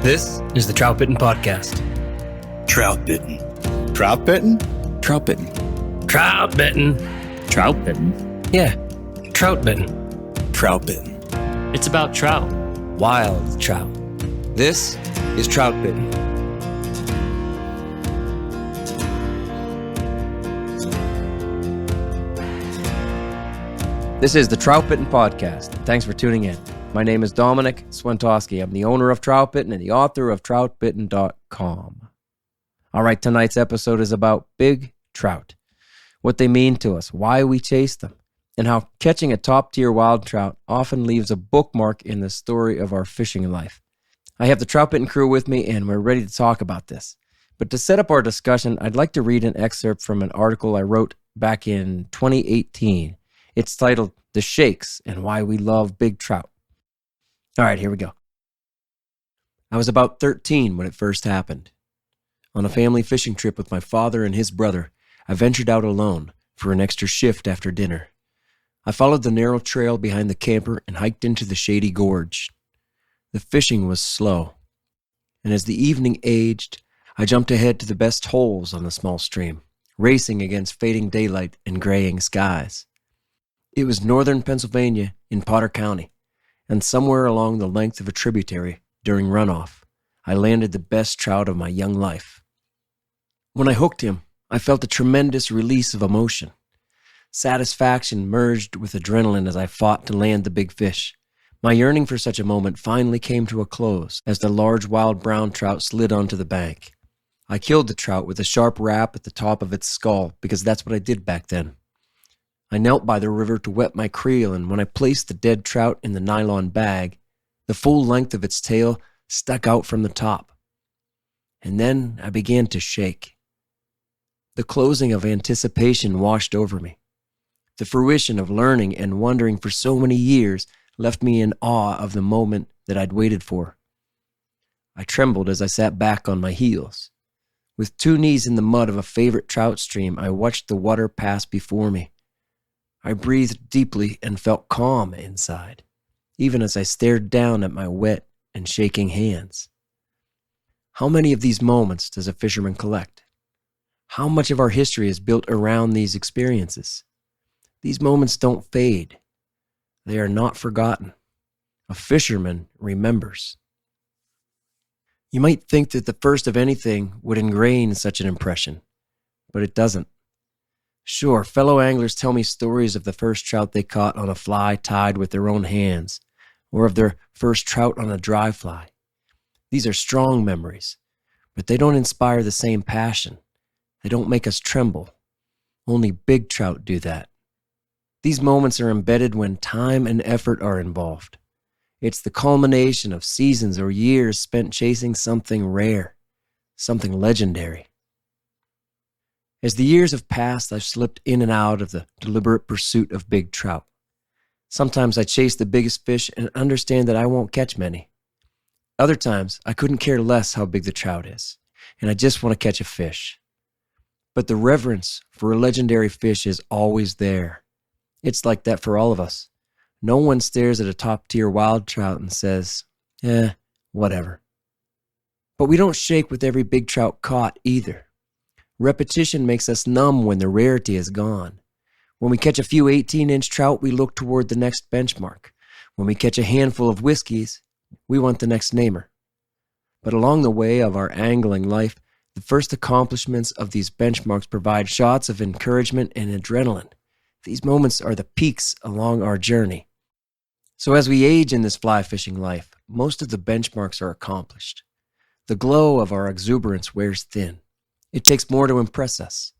This is the Troutbitten podcast. Troutbitten. Troutbitten? Troutbitten. Troutbitten. Troutbitten? Yeah, Troutbitten. Troutbitten. It's about trout. Wild trout. This is Troutbitten. This is the Troutbitten podcast. Thanks for tuning in. My name is Dominic Swentowski. I'm the owner of Troutbitten and the author of Troutbitten.com. All right, tonight's episode is about big trout, what they mean to us, why we chase them, and how catching a top-tier wild trout often leaves a bookmark in the story of our fishing life. I have the Troutbitten crew with me, and we're ready to talk about this. But to set up our discussion, I'd like to read an excerpt from an article I wrote back in 2018. It's titled, "The Shakes and Why We Love Big Trout." All right, here we go. I was about 13 when it first happened. On a family fishing trip with my father and his brother, I ventured out alone for an extra shift after dinner. I followed the narrow trail behind the camper and hiked into the shady gorge. The fishing was slow, and as the evening aged, I jumped ahead to the best holes on the small stream, racing against fading daylight and graying skies. It was northern Pennsylvania in Potter County, and somewhere along the length of a tributary during runoff, I landed the best trout of my young life. When I hooked him, I felt a tremendous release of emotion. Satisfaction merged with adrenaline as I fought to land the big fish. My yearning for such a moment finally came to a close as the large wild brown trout slid onto the bank. I killed the trout with a sharp rap at the top of its skull because that's what I did back then. I knelt by the river to wet my creel, and when I placed the dead trout in the nylon bag, the full length of its tail stuck out from the top. And then I began to shake. The closing of anticipation washed over me. The fruition of learning and wondering for so many years left me in awe of the moment that I'd waited for. I trembled as I sat back on my heels. With 2 knees in the mud of a favorite trout stream, I watched the water pass before me. I breathed deeply and felt calm inside, even as I stared down at my wet and shaking hands. How many of these moments does a fisherman collect? How much of our history is built around these experiences? These moments don't fade. They are not forgotten. A fisherman remembers. You might think that the first of anything would ingrain such an impression, but it doesn't. Sure, fellow anglers tell me stories of the first trout they caught on a fly tied with their own hands, or of their first trout on a dry fly. These are strong memories, but they don't inspire the same passion. They don't make us tremble. Only big trout do that. These moments are embedded when time and effort are involved. It's the culmination of seasons or years spent chasing something rare, something legendary. As the years have passed, I've slipped in and out of the deliberate pursuit of big trout. Sometimes I chase the biggest fish and understand that I won't catch many. Other times, I couldn't care less how big the trout is, and I just want to catch a fish. But the reverence for a legendary fish is always there. It's like that for all of us. No one stares at a top-tier wild trout and says, whatever. But we don't shake with every big trout caught either. Repetition makes us numb when the rarity is gone. When we catch a few 18-inch trout, we look toward the next benchmark. When we catch a handful of whiskeys, we want the next namer. But along the way of our angling life, the first accomplishments of these benchmarks provide shots of encouragement and adrenaline. These moments are the peaks along our journey. So as we age in this fly fishing life, most of the benchmarks are accomplished. The glow of our exuberance wears thin. It takes more to impress us,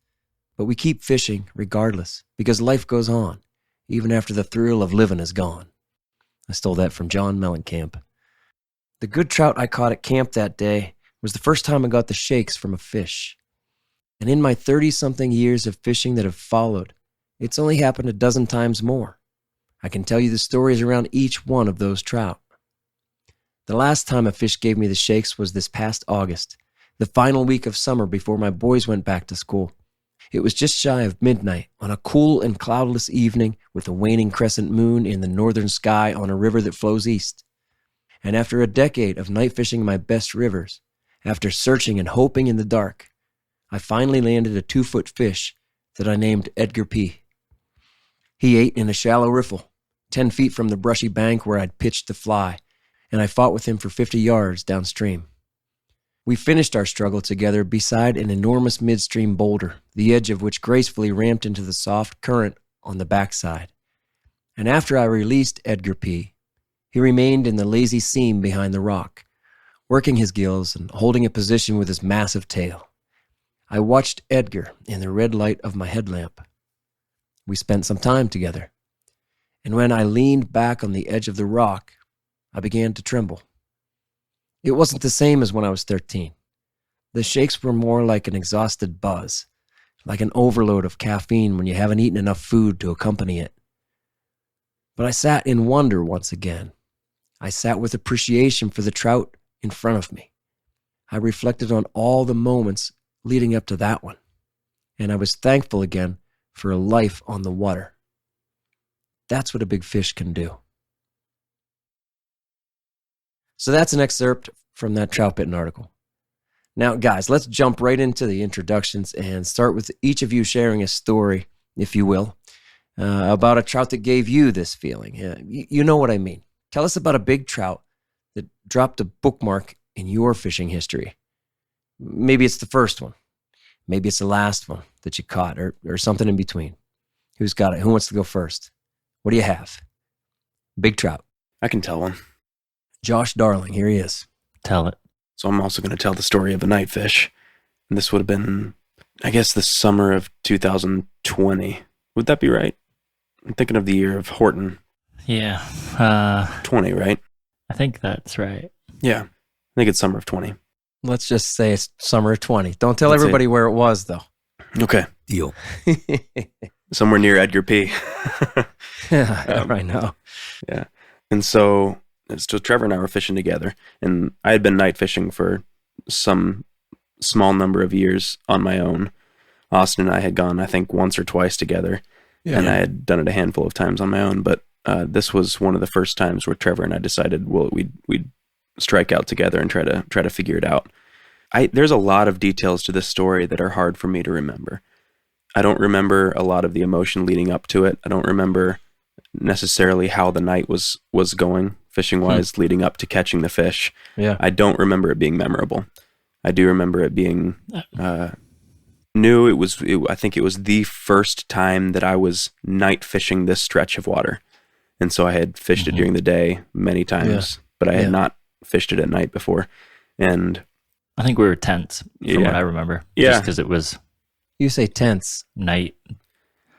but we keep fishing regardless because life goes on, even after the thrill of living is gone. I stole that from John Mellencamp. The good trout I caught at camp that day was the first time I got the shakes from a fish. And in my 30-something years of fishing that have followed, it's only happened a dozen times more. I can tell you the stories around each one of those trout. The last time a fish gave me the shakes was this past August, the final week of summer before my boys went back to school. It was just shy of midnight on a cool and cloudless evening with a waning crescent moon in the northern sky on a river that flows east. And after a decade of night fishing my best rivers, after searching and hoping in the dark, I finally landed a 2-foot fish that I named Edgar P. He ate in a shallow riffle, 10 feet from the brushy bank where I'd pitched the fly, and I fought with him for 50 yards downstream. We finished our struggle together beside an enormous midstream boulder, the edge of which gracefully ramped into the soft current on the backside. And after I released Edgar P., he remained in the lazy seam behind the rock, working his gills and holding a position with his massive tail. I watched Edgar in the red light of my headlamp. We spent some time together, and when I leaned back on the edge of the rock, I began to tremble. It wasn't the same as when I was 13. The shakes were more like an exhausted buzz, like an overload of caffeine when you haven't eaten enough food to accompany it. But I sat in wonder once again. I sat with appreciation for the trout in front of me. I reflected on all the moments leading up to that one, and I was thankful again for a life on the water. That's what a big fish can do. So that's an excerpt from that Troutbitten article. Now, guys, let's jump right into the introductions and start with each of you sharing a story, if you will, about a trout that gave you this feeling. You know what I mean. Tell us about a big trout that dropped a bookmark in your fishing history. Maybe it's the first one. Maybe it's the last one that you caught, or something in between. Who's got it? Who wants to go first? What do you have? Big trout. I can tell one. Josh Darling, here he is. Tell it. So I'm also going to tell the story of a night fish. And this would have been, I guess, the summer of 2020. Would that be right? I'm thinking of the year of Horton. Yeah. 20, right? I think that's right. Yeah. I think it's summer of 20. Let's just say it's summer of 20. Don't tell Let's everybody where it was, though. Okay. Deal. Somewhere near Edgar P. Right now. Yeah. And so Trevor and I were fishing together, and I had been night fishing for some small number of years on my own. Austin and I had gone, I think, once or twice together, and I had done it a handful of times on my own. But this was one of the first times where Trevor and I decided, well, we'd strike out together and try to figure it out. There's a lot of details to this story that are hard for me to remember. I don't remember a lot of the emotion leading up to it. I don't remember necessarily how the night was going fishing-wise leading up to catching the fish. Yeah. I don't remember it being memorable. I do remember it being new. I think it was the first time that I was night fishing this stretch of water. And so I had fished it during the day many times, but I had not fished it at night before. And I think we were tense from what I remember. Yeah. Just because it was You say tense. night.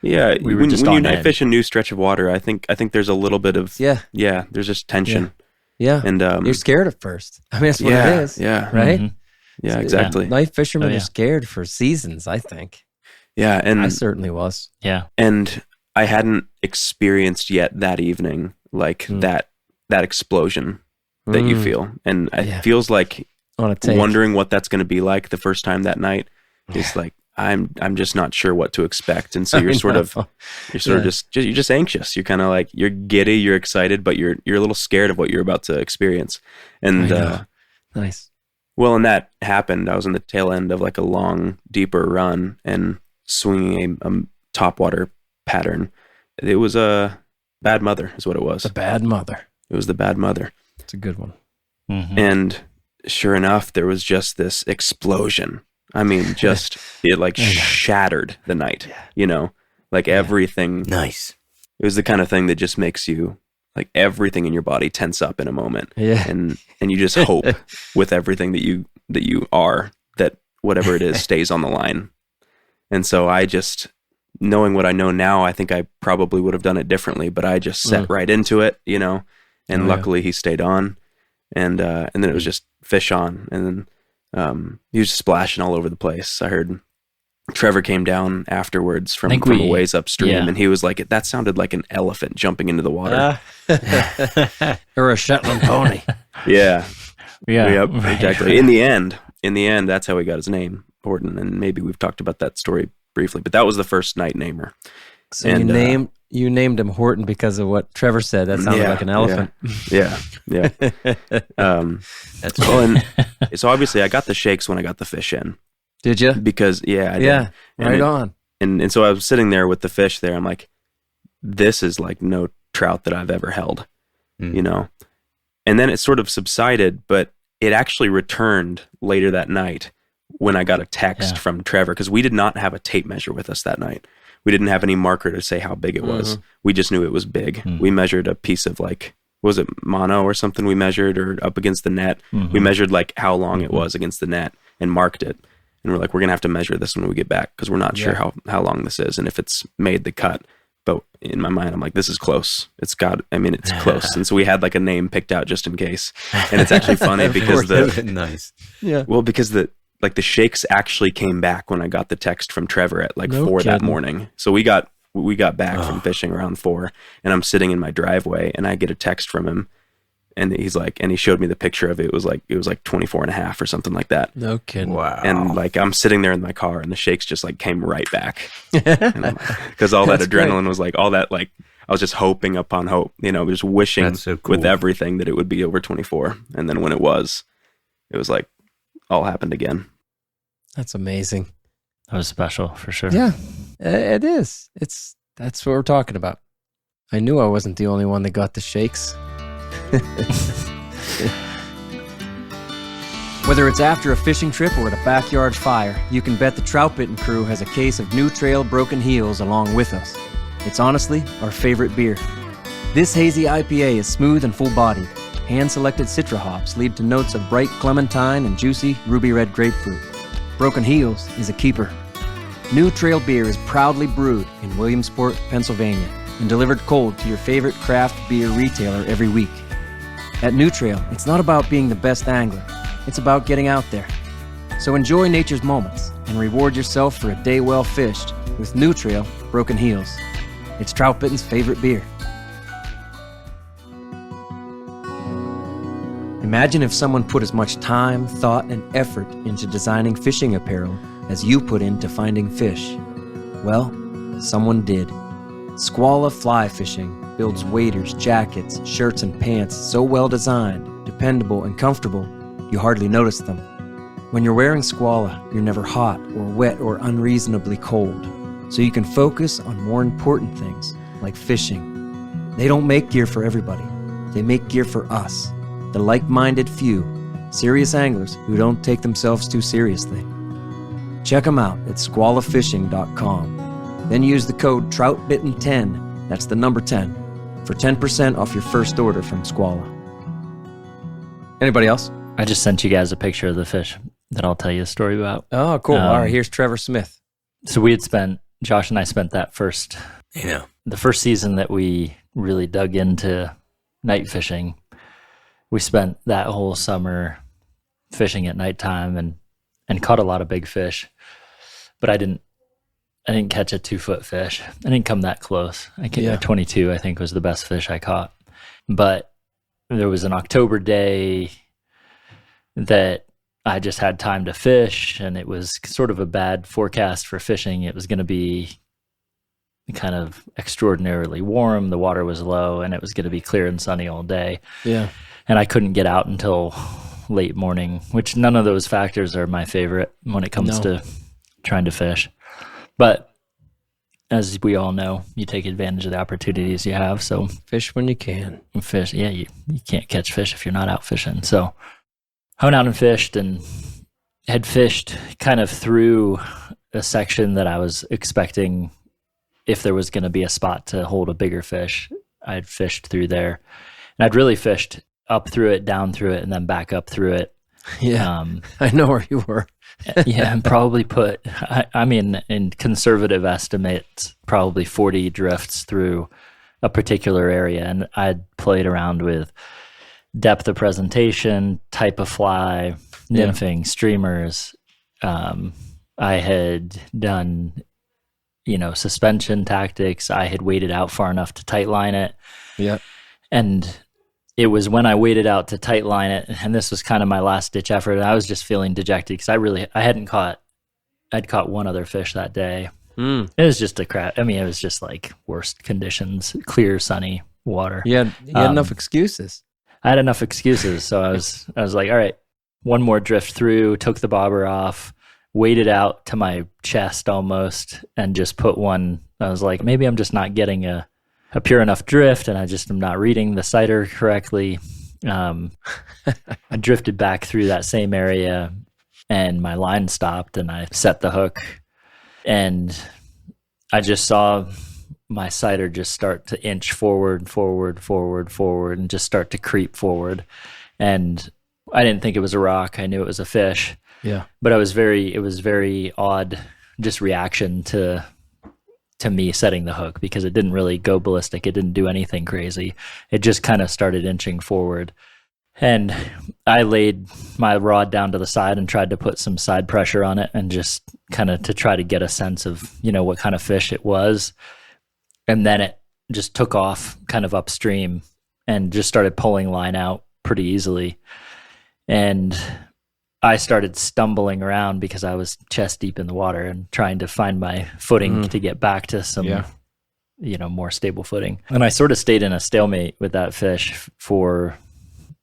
yeah, We were when just you on night edge. fish a new stretch of water, I think there's a little bit of Yeah. there's just tension. Yeah. And You're scared at first. I mean, that's what yeah, it is. yeah, Right? Mhm. yeah, exactly. Night fishermen Oh, yeah. are scared for seasons, I think. Yeah, I and certainly was. Yeah. and I hadn't experienced yet that evening like that explosion that you feel, and Yeah. it feels like On a take. wondering what that's going to be like the first time that night is like I'm just not sure what to expect, and so you're sort of you're just anxious. You're kind of like you're giddy, you're excited, but you're a little scared of what you're about to experience. And Nice. well, and that happened. I was in the tail end of like a long, deeper run and swinging a topwater pattern. It was a bad mother, is what it was. The bad mother. It was the bad mother. It's a good one. Mhm. And sure enough, there was just this explosion. I mean, just it like shattered the night, like everything. Nice. It was the kind of thing that just makes you like everything in your body tense up in a moment. Yeah. And you just hope with everything that you are that whatever it is stays on the line. And so I just, knowing what I know now, I think I probably would have done it differently, but I just set right into it, and luckily he stayed on, and then it was just fish on, and then he was just splashing all over the place. I heard Trevor came down afterwards from a ways upstream, and he was like, that sounded like an elephant jumping into the water. Or a Shetland pony. Yeah. Yeah. Yep, exactly. In the end, that's how he got his name, Horton, and maybe we've talked about that story briefly, but that was the first night namer. So And, you named him Horton because of what Trevor said. That sounded like an elephant. Yeah. That's Well, and so obviously I got the shakes when I got the fish in. Did you? Because, I did. Yeah, And right on. And so I was sitting there with the fish there. I'm like, this is like no trout that I've ever held, you know? And then it sort of subsided, but it actually returned later that night when I got a text from Trevor, because we did not have a tape measure with us that night. We didn't have any marker to say how big it was. We just knew it was big. We measured a piece of like, was it mono or something we measured, or up against the net? We measured like how long it was against the net and marked it. And we're like, we're going to have to measure this when we get back because we're not sure how long this is and if it's made the cut. But in my mind, I'm like, this is close. It's close. And so we had like a name picked out just in case. And it's actually funny because nice. Yeah. Well, because the shakes actually came back when I got the text from Trevor at like 4 that morning. So we got back from fishing around 4, and I'm sitting in my driveway and I get a text from him, and he's like, and he showed me the picture of it. It was like 24 and a half or something like that. No kidding. Wow. And like, I'm sitting there in my car and the shakes just like came right back. Because all that adrenaline was like, all that, like, I was just hoping upon hope, you know, just wishing with everything that it would be over 24. And then when it was like, all happened again. That's amazing. That was special for sure. Yeah, it is. That's what we're talking about. I knew I wasn't the only one that got the shakes. Whether it's after a fishing trip or at a backyard fire, you can bet the Troutbitten crew has a case of New Trail Broken Heels along with us. It's honestly our favorite beer. This hazy IPA is smooth and full-bodied. Hand-selected citra hops lead to notes of bright clementine and juicy ruby red grapefruit. Broken Heels is a keeper. New Trail beer is proudly brewed in Williamsport, Pennsylvania, and delivered cold to your favorite craft beer retailer every week. At New Trail, it's not about being the best angler. It's about getting out there. So enjoy nature's moments and reward yourself for a day well fished with New Trail Broken Heels. It's Troutbitten's favorite beer. Imagine if someone put as much time, thought, and effort into designing fishing apparel as you put into finding fish. Well, someone did. Squala Fly Fishing builds waders, jackets, shirts, and pants so well designed, dependable, and comfortable, you hardly notice them. When you're wearing Squala, you're never hot or wet or unreasonably cold, so you can focus on more important things, like fishing. They don't make gear for everybody. They make gear for us, the like-minded few, serious anglers who don't take themselves too seriously. Check them out at squalafishing.com. Then use the code Troutbitten10, that's the number 10, for 10% off your first order from Squala. Anybody else? I just sent you guys a picture of the fish that I'll tell you a story about. Oh, cool. All right, here's Trevor Smith. So Josh and I spent the first season that we really dug into night fishing. We spent that whole summer fishing at nighttime and caught a lot of big fish, but I didn't catch a 2-foot fish. I didn't come that close. 22, I think, was the best fish I caught. But there was an October day that I just had time to fish, and it was sort of a bad forecast for fishing. It was going to be kind of extraordinarily warm. The water was low, and it was going to be clear and sunny all day. Yeah. And I couldn't get out until late morning, which none of those factors are my favorite when it comes to trying to fish. But as we all know, you take advantage of the opportunities you have. So fish when you can. Fish, yeah, you can't catch fish if you're not out fishing. So I went out and fished, and had fished kind of through a section that I was expecting if there was going to be a spot to hold a bigger fish. I'd fished through there, and I'd really fished up through it, down through it, and then back up through it. Yeah, I know where you were. Yeah, and probably I mean, in conservative estimates, probably 40 drifts through a particular area. And I'd played around with depth of presentation, type of fly, nymphing, streamers. I had done, suspension tactics. I had waded out far enough to tight line it. Yeah. And it was when I waded out to tight line it, and this was kind of my last ditch effort. I was just feeling dejected because I'd caught one other fish that day, It was just a crap. I mean, it was just like worst conditions, clear, sunny water. You had enough excuses. I had enough excuses. So I was like, all right, one more drift through, took the bobber off, waded out to my chest almost, and just put one. I was like, maybe I'm just not getting a pure enough drift, and I just am not reading the sighter correctly. I drifted back through that same area, and my line stopped, and I set the hook, and I just saw my sighter just start to inch forward, and just start to creep forward. And I didn't think it was a rock. I knew it was a fish. Yeah. But it was very odd just reaction to me setting the hook, because it didn't really go ballistic. It didn't do anything crazy. It just kind of started inching forward. And I laid my rod down to the side and tried to put some side pressure on it, and just kind of to try to get a sense of, what kind of fish it was. And then it just took off kind of upstream and just started pulling line out pretty easily. And I started stumbling around because I was chest deep in the water and trying to find my footing to get back to some, more stable footing. And I sort of stayed in a stalemate with that fish for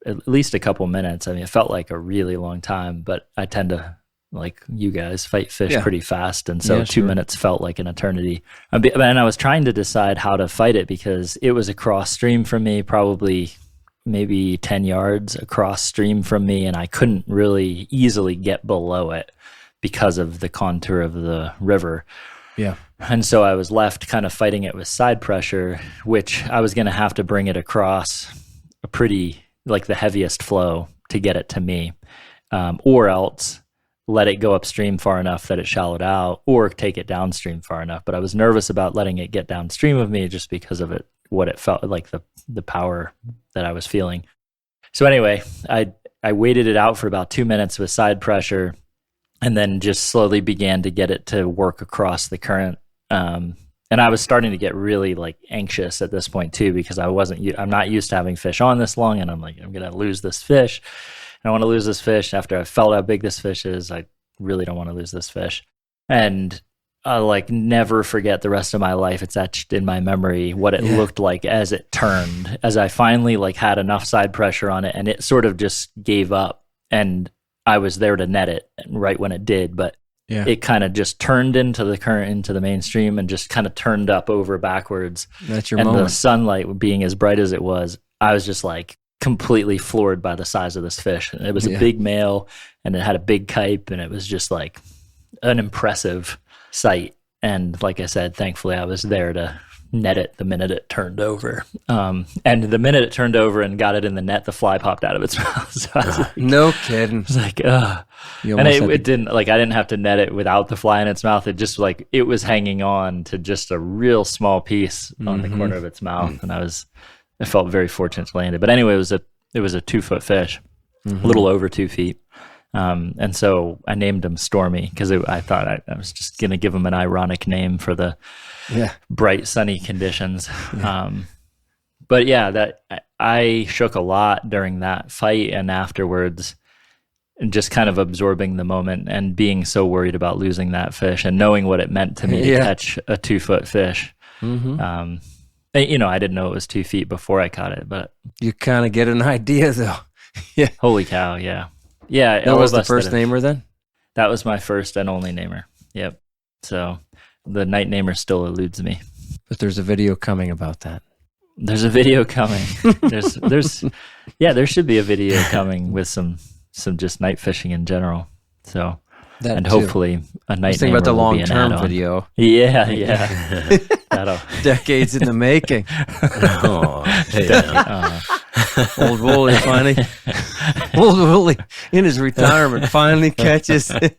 at least a couple minutes. I mean, it felt like a really long time, but I tend to, like you guys, fight fish pretty fast. And so 2 minutes felt like an eternity. And I was trying to decide how to fight it, because it was across stream from me, probably maybe 10 yards across stream from me, and I couldn't really easily get below it because of the contour of the river. Yeah. And so I was left kind of fighting it with side pressure, which I was going to have to bring it across a pretty, like the heaviest flow to get it to me, or else let it go upstream far enough that it shallowed out, or take it downstream far enough. But I was nervous about letting it get downstream of me just because of what it felt like, the power that I was feeling. So anyway, I waited it out for about 2 minutes with side pressure, and then just slowly began to get it to work across the current. And I was starting to get really like anxious at this point too, because I'm not used to having fish on this long, and I'm like, I'm going to lose this fish. I don't want to lose this fish. After I felt how big this fish is, I really don't want to lose this fish. And I'll like never forget the rest of my life. It's etched in my memory what it looked like as it turned, as I finally like had enough side pressure on it, and it sort of just gave up, and I was there to net it right when it did, but it kind of just turned into the current, into the mainstream, and just kind of turned up over backwards. That's your and moment. The sunlight being as bright as it was, I was just like completely floored by the size of this fish. And it was a big male, and it had a big kype, and it was just like an impressive sight. And like I said, thankfully I was there to net it the minute it turned over. And the minute it turned over and got it in the net, the fly popped out of its mouth. So I was like, no kidding. I was like, ugh. And it didn't, like, I didn't have to net it without the fly in its mouth. It just like, it was hanging on to just a real small piece on the corner of its mouth. And I felt very fortunate to land it. But anyway, it was a 2 foot fish, a little over 2 feet. And so I named him Stormy, because I thought I was just going to give him an ironic name for the bright, sunny conditions. But that I shook a lot during that fight and afterwards, and just kind of absorbing the moment and being so worried about losing that fish and knowing what it meant to me to catch a 2 foot fish. I didn't know it was 2 feet before I caught it, but you kind of get an idea though. Holy cow. Yeah. That was the first namer then? That was my first and only namer. Yep. So the night namer still eludes me. But there's a video coming about that. There's a video coming. There should be a video coming with some just night fishing in general. So, that and too. Hopefully a night namer about the long-term video. Yeah. Decades in the making. Old Wooly in his retirement finally catches. This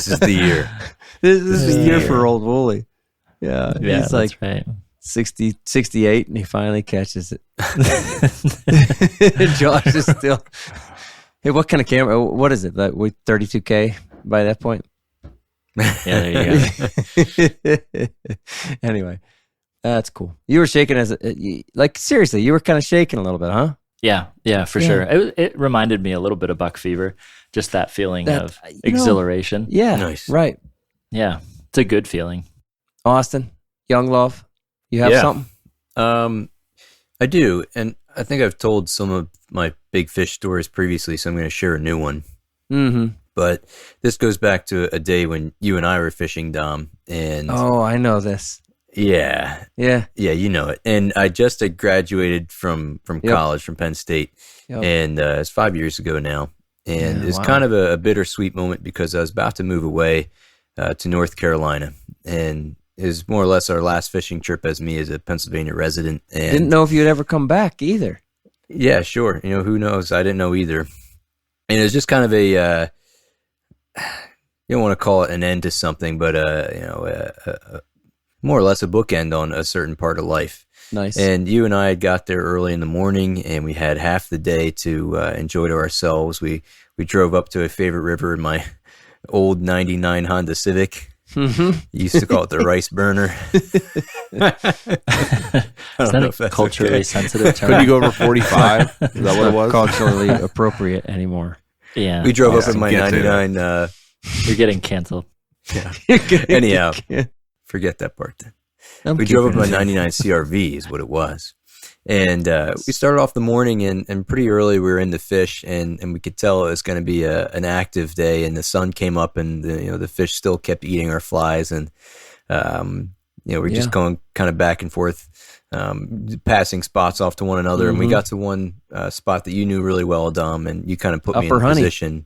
is the year. This is the year for Old Wooly. Yeah, he's like right. 60, 68, and he finally catches it. Josh is still. Hey, what kind of camera? What is it? Like 32K by that point? Yeah, there you go. Anyway, that's cool. You were shaking like seriously, you were kind of shaking a little bit, huh? Yeah, for sure. It reminded me a little bit of buck fever, just that feeling of exhilaration. Yeah, nice. Right. Yeah, it's a good feeling. Austin, young love, you have something? I do, and I think I've told some of my big fish stories previously, so I'm going to share a new one. Mm-hmm. But this goes back to a day when you and I were fishing, Dom, and I know this. Yeah, you know it. And I just had graduated from college, from Penn State, and it's 5 years ago now. And it's kind of a bittersweet moment because I was about to move away to North Carolina, and it was more or less our last fishing trip as me as a Pennsylvania resident. And didn't know if you'd ever come back either. Yeah, sure. Who knows? I didn't know either. And it was just kind of a, you don't want to call it an end to something, but more or less a bookend on a certain part of life. Nice. And you and I had got there early in the morning, and we had half the day to enjoy to ourselves. We drove up to a favorite river in my old 99 Honda Civic. Mm-hmm. Used to call it the rice burner. Is that a culturally sensitive term? Could you go over 45? Is that what it was? Culturally appropriate anymore. Yeah. We drove up in my 99. You're getting canceled. Yeah. Anyhow, forget that part then. We drove up in my 99 CRV is what it was. And we started off the morning, and pretty early we were in the fish, and we could tell it was going to be an active day, and the sun came up, and the fish still kept eating our flies, and we're just going kind of back and forth, passing spots off to one another, and we got to one spot that you knew really well, Dom, and you kind of put me in position.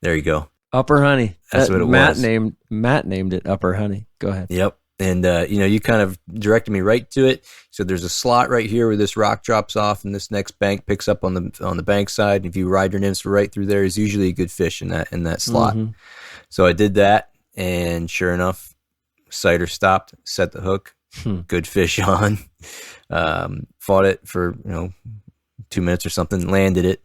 There you go. Upper Honey. That's what it was. Matt named it Upper Honey. Go ahead. Yep. And, you kind of directed me right to it. So there's a slot right here where this rock drops off, and this next bank picks up on the bank side. And if you ride your nymph right through there, is usually a good fish in that slot. Mm-hmm. So I did that, and sure enough, sighter stopped, set the hook, good fish on. Fought it for 2 minutes or something, landed it.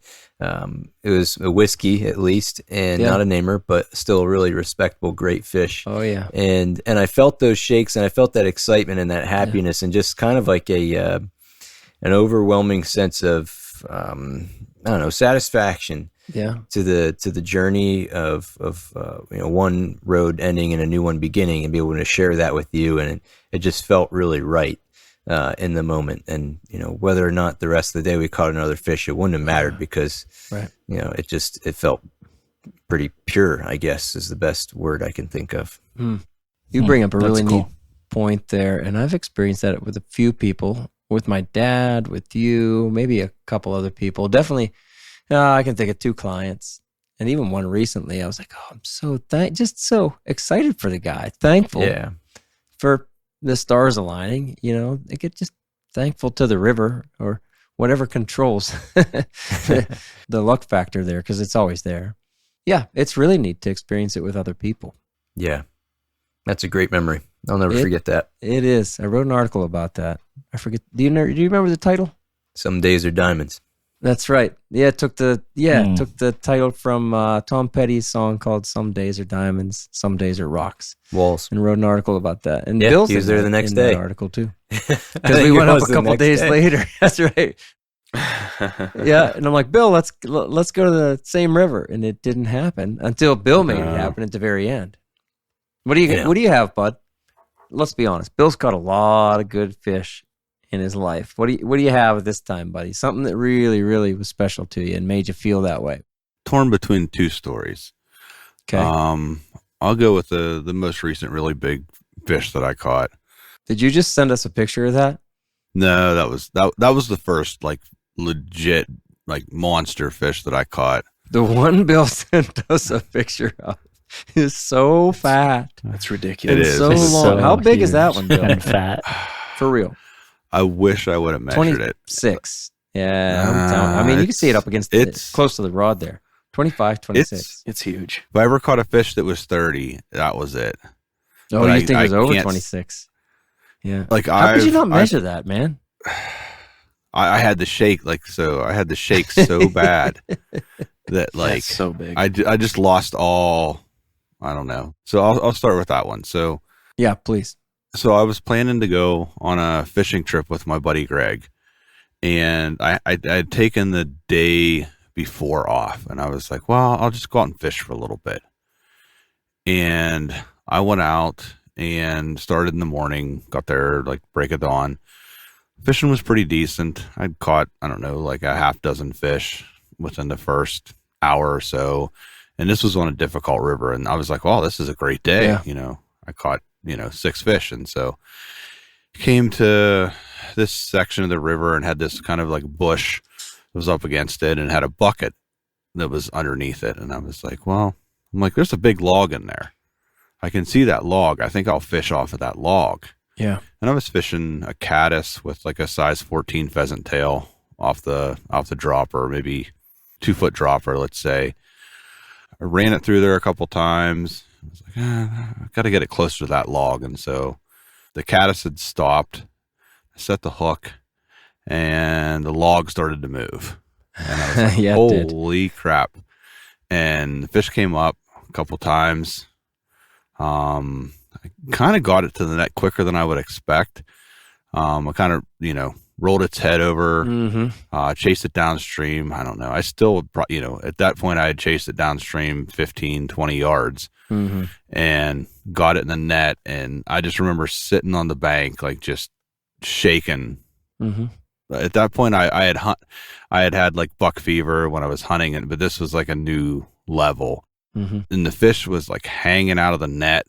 It was a whiskey at least, and not a namer, but still a really respectable, great fish. Oh yeah. And I felt those shakes, and I felt that excitement and that happiness, and just kind of like an overwhelming sense of satisfaction. Yeah. To the journey of one road ending and a new one beginning, and be able to share that with you, and it just felt really right. In the moment, and whether or not the rest of the day we caught another fish, it wouldn't have mattered because it felt pretty pure, I guess is the best word I can think of. You bring up a really neat point there, and I've experienced that with a few people, with my dad, with you, maybe a couple other people. Definitely, I can think of 2 clients, and even one recently. I was like, I'm so just so excited for the guy, thankful for the stars aligning, they get just thankful to the river or whatever controls the luck factor there, because it's always there. Yeah, it's really neat to experience it with other people. Yeah, that's a great memory. I'll never forget that. It is. I wrote an article about that. I forget. Do you remember the title? Some Days Are Diamonds. That's right. Yeah, it took the title from Tom Petty's song called "Some Days Are Diamonds, Some Days Are Rocks." Walls. And wrote an article about that. And Bill's he was there the next day. That article too, because we went up a couple days later. That's right. Yeah, and I'm like, Bill, let's go to the same river, and it didn't happen until Bill made it happen at the very end. What do you have, bud? Let's be honest. Bill's caught a lot of good fish in his life. What do you have this time, buddy? Something that really, really was special to you and made you feel that way. Torn between 2 stories. Okay. I'll go with the most recent really big fish that I caught. Did you just send us a picture of that? No, that was the first legit monster fish that I caught. The one Bill sent us a picture of is so fat. That's ridiculous. It is. So long. So How big huge is that one, Bill? And fat. For real. I wish I would have measured 26. Yeah. I mean, you can see it up against it's close to the rod there. 25, 26. It's huge. If I ever caught a fish that was 30, that was it. Oh, But you think it was over can't 26? Yeah. Like How could you not measure that, man? I had to shake I had to shake so bad that That's so big. I just lost all. I don't know. So I'll start with that one. So Yeah, please. So I was planning to go on a fishing trip with my buddy Greg, and I'd taken the day before off, and I was like, well, I'll just go out and fish for a little bit. And I went out and started in the morning, got there like break of dawn. Fishing was pretty decent. I'd caught, I don't know, like a half dozen fish within the first hour or so. And this was on a difficult river. And I was like, wow, this is a great day. Yeah. You know, I caught, 6 fish. And so came to this section of the river and had this kind of like bush that was up against it and had a bucket that was underneath it. And I was like, well, there's a big log in there. I can see that log. I think I'll fish off of that log. Yeah. And I was fishing a caddis with like a size 14 pheasant tail off the dropper, maybe 2-foot dropper, let's say. I ran it through there a couple times. I was like, I got to get it closer to that log. And so the caddis had stopped. I set the hook and the log started to move. And I was like, Yeah, holy crap. And the fish came up a couple times. I kind of got it to the net quicker than I would expect. I kind of, rolled its head over, chased it downstream. I don't know. I still, at that point I had chased it downstream 15, 20 yards and got it in the net. And I just remember sitting on the bank, like just shaking. At that point I had like buck fever when I was hunting it, but this was like a new level. And the fish was like hanging out of the net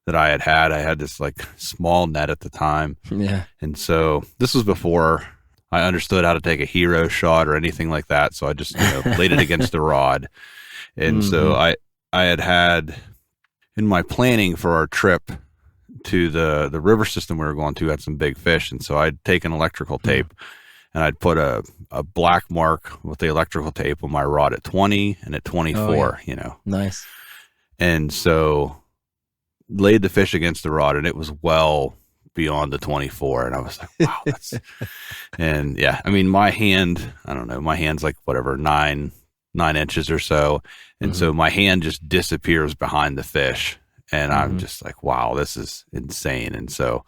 that I had this like small net at the time. Yeah. And so this was before I understood how to take a hero shot or anything like that. So I just, laid it against the rod. And so I had in my planning for our trip to the river system we were going to had some big fish. And so I'd taken electrical tape and I'd put a black mark with the electrical tape on my rod at 20 and at 24, Nice. And so laid the fish against the rod and it was well beyond the 24. And I was like, wow, and yeah, I mean, my hand, I don't know, my hand's like whatever, 9 inches or so. And so my hand just disappears behind the fish. And I'm just like, wow, this is insane. And so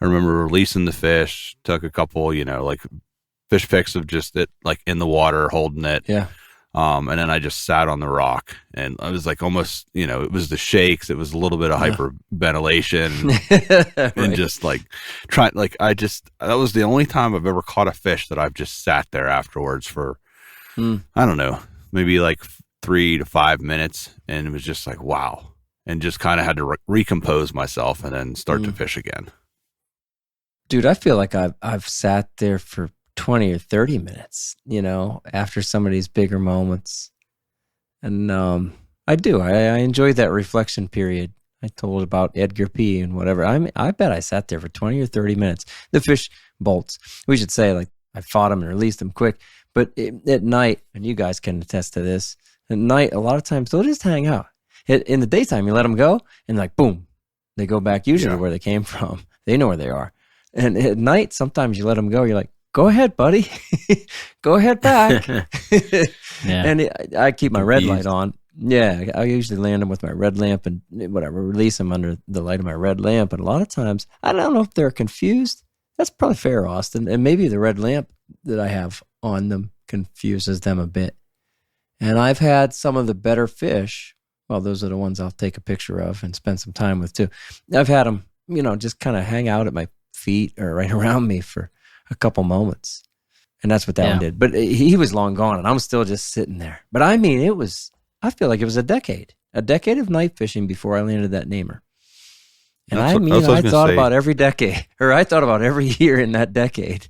I remember releasing the fish, took a couple, like fish pics of just it like in the water, holding it. Yeah. And then I just sat on the rock and I was like almost, it was the shakes. It was a little bit of hyperventilation and just like trying, like, that was the only time I've ever caught a fish that I've just sat there afterwards for, I don't know, maybe like 3 to 5 minutes. And it was just like, wow. And just kind of had to recompose myself and then start to fish again. Dude, I feel like I've sat there for 20 or 30 minutes, after some of these bigger moments. And I do. I enjoy that reflection period. I told about Edgar P. and whatever. I bet I sat there for 20 or 30 minutes. The fish bolts. We should say, like, I fought them and released them quick. But at night, and you guys can attest to this, at night, a lot of times, they'll just hang out. In the daytime, you let them go, and like, boom, they go back usually where they came from. They know where they are. And at night, sometimes you let them go, you're like, go ahead, buddy. Go ahead back. And I keep my red light on. Yeah, I usually land them with my red lamp and whatever, release them under the light of my red lamp. And a lot of times, I don't know if they're confused. That's probably fair, Austin. And maybe the red lamp that I have on them confuses them a bit. And I've had some of the better fish. Well, those are the ones I'll take a picture of and spend some time with too. I've had them, just kind of hang out at my feet or right around me for a couple moments. And that's what that one did. But he was long gone and I'm still just sitting there. But I mean, I feel like it was a decade of night fishing before I landed that namer. And I thought about every decade, or I thought about every year in that decade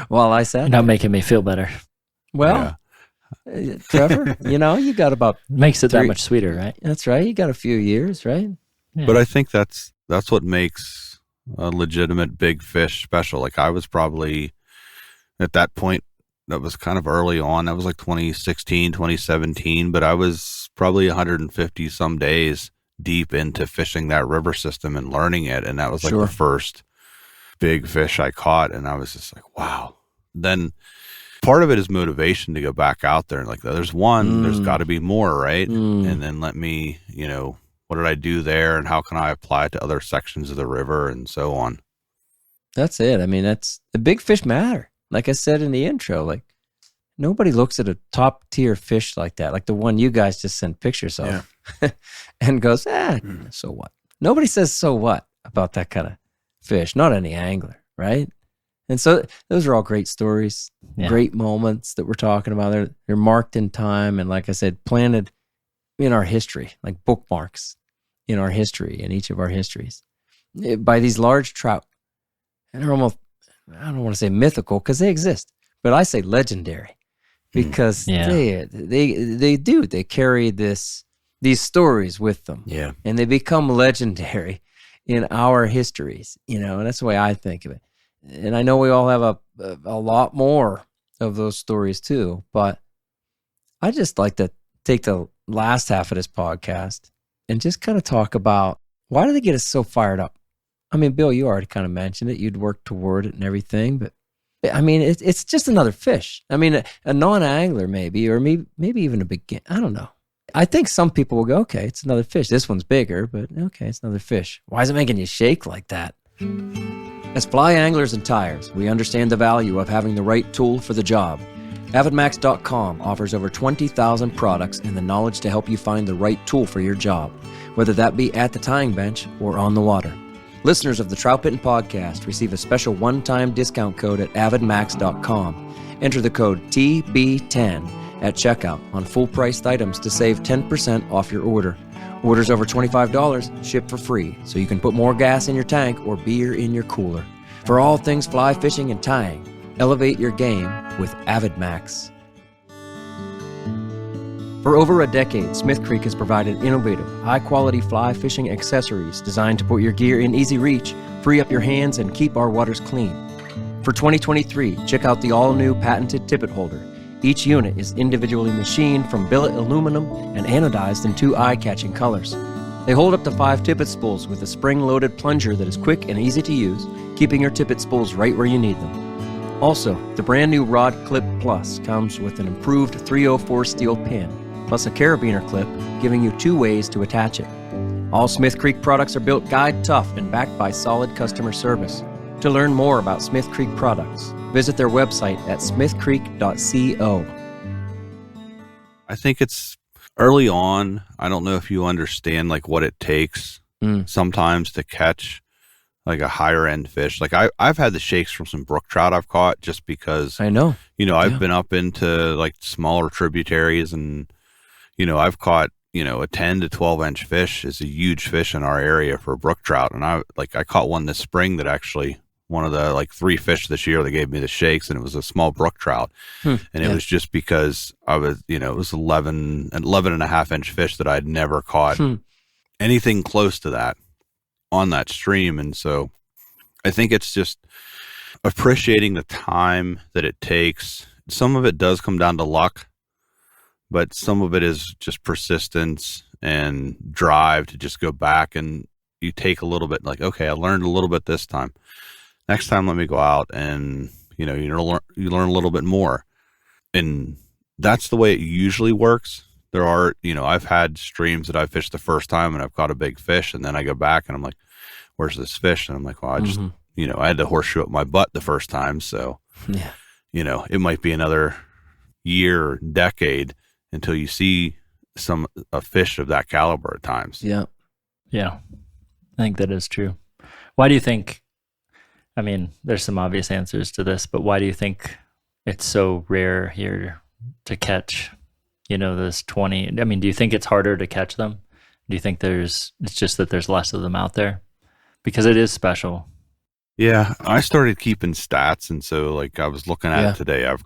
while I sat there. Not making me feel better. Well, Trevor, you got about... Makes it that much sweeter, right? That's right. You got a few years, right? Yeah. But I think that's what makes a legitimate big fish special. Like I was probably at that point, that was kind of early on. That was like 2016, 2017, but I was probably 150 some days deep into fishing that river system and learning it. And that was like the first big fish I caught. And I was just like, wow. Then part of it is motivation to go back out there and like, there's one, there's got to be more, right? And then let me, what did I do there and how can I apply it to other sections of the river and so on. That's it. I mean, the big fish matter. Like I said in the intro, like nobody looks at a top tier fish like that, like the one you guys just sent pictures of, and goes, so what? Nobody says so what about that kind of fish, not any angler, right? And so those are all great stories, great moments that we're talking about. They're marked in time, and like I said, planted in our history, like bookmarks in our history, in each of our histories, by these large trout. And they're almost, I don't want to say mythical because they exist, but I say legendary because they carry these stories with them, and they become legendary in our histories, and that's the way I think of it. And I know we all have a lot more of those stories too, but I just like to take the last half of this podcast and just kind of talk about, why do they get us so fired up? I mean, Bill, you already kind of mentioned it. You'd worked toward it and everything, but I mean, it's just another fish. I mean, a non-angler maybe, or maybe even a beginner. I don't know. I think some people will go, okay, it's another fish. This one's bigger, but okay, it's another fish. Why is it making you shake like that? As fly anglers and tires, we understand the value of having the right tool for the job. AvidMax.com offers over 20,000 products and the knowledge to help you find the right tool for your job, whether that be at the tying bench or on the water. Listeners of the Troutbitten podcast receive a special one-time discount code at AvidMax.com. Enter the code TB10 at checkout on full-priced items to save 10% off your order. Orders over $25 ship for free, so you can put more gas in your tank or beer in your cooler. For all things fly fishing and tying, elevate your game with AvidMax. For over a decade, Smith Creek has provided innovative, high-quality fly fishing accessories designed to put your gear in easy reach, free up your hands, and keep our waters clean. For 2023, check out the all-new patented tippet holder. Each unit is individually machined from billet aluminum and anodized in 2 eye-catching colors. They hold up to 5 tippet spools with a spring-loaded plunger that is quick and easy to use, keeping your tippet spools right where you need them. Also, the brand new Rod Clip Plus comes with an improved 304 steel pin, plus a carabiner clip, giving you 2 ways to attach it. All Smith Creek products are built guide tough and backed by solid customer service. To learn more about Smith Creek products, visit their website at smithcreek.co. I think it's early on. I don't know if you understand like what it takes sometimes to catch like a higher end fish. Like I've had the shakes from some brook trout I've caught just because I know, I've been up into like smaller tributaries, and I've caught a 10 to 12 inch fish is a huge fish in our area for brook trout. And I caught one this spring that actually, one of the like 3 fish this year that gave me the shakes, and it was a small brook trout. And it was just because I was, it was 11 and a half inch fish that I'd never caught anything close to that on that stream. And so I think it's just appreciating the time that it takes. Some of it does come down to luck, but some of it is just persistence and drive to just go back, and you take a little bit like, okay, I learned a little bit this time. Next time, let me go out and, you learn a little bit more. And that's the way it usually works. There are, I've had streams that I fished the first time and I've caught a big fish, and then I go back and I'm like, where's this fish? And I'm like, well, I just, I had to horseshoe up my butt the first time. So, it might be another year or decade until you see a fish of that caliber at times. Yeah. Yeah. I think that is true. Why do you think, I mean, there's some obvious answers to this, but why do you think it's so rare here to catch, this 20? I mean, do you think it's harder to catch them? Do you think it's just that there's less of them out there? Because it is special. Yeah, I started keeping stats, and so like I was looking at it today. I've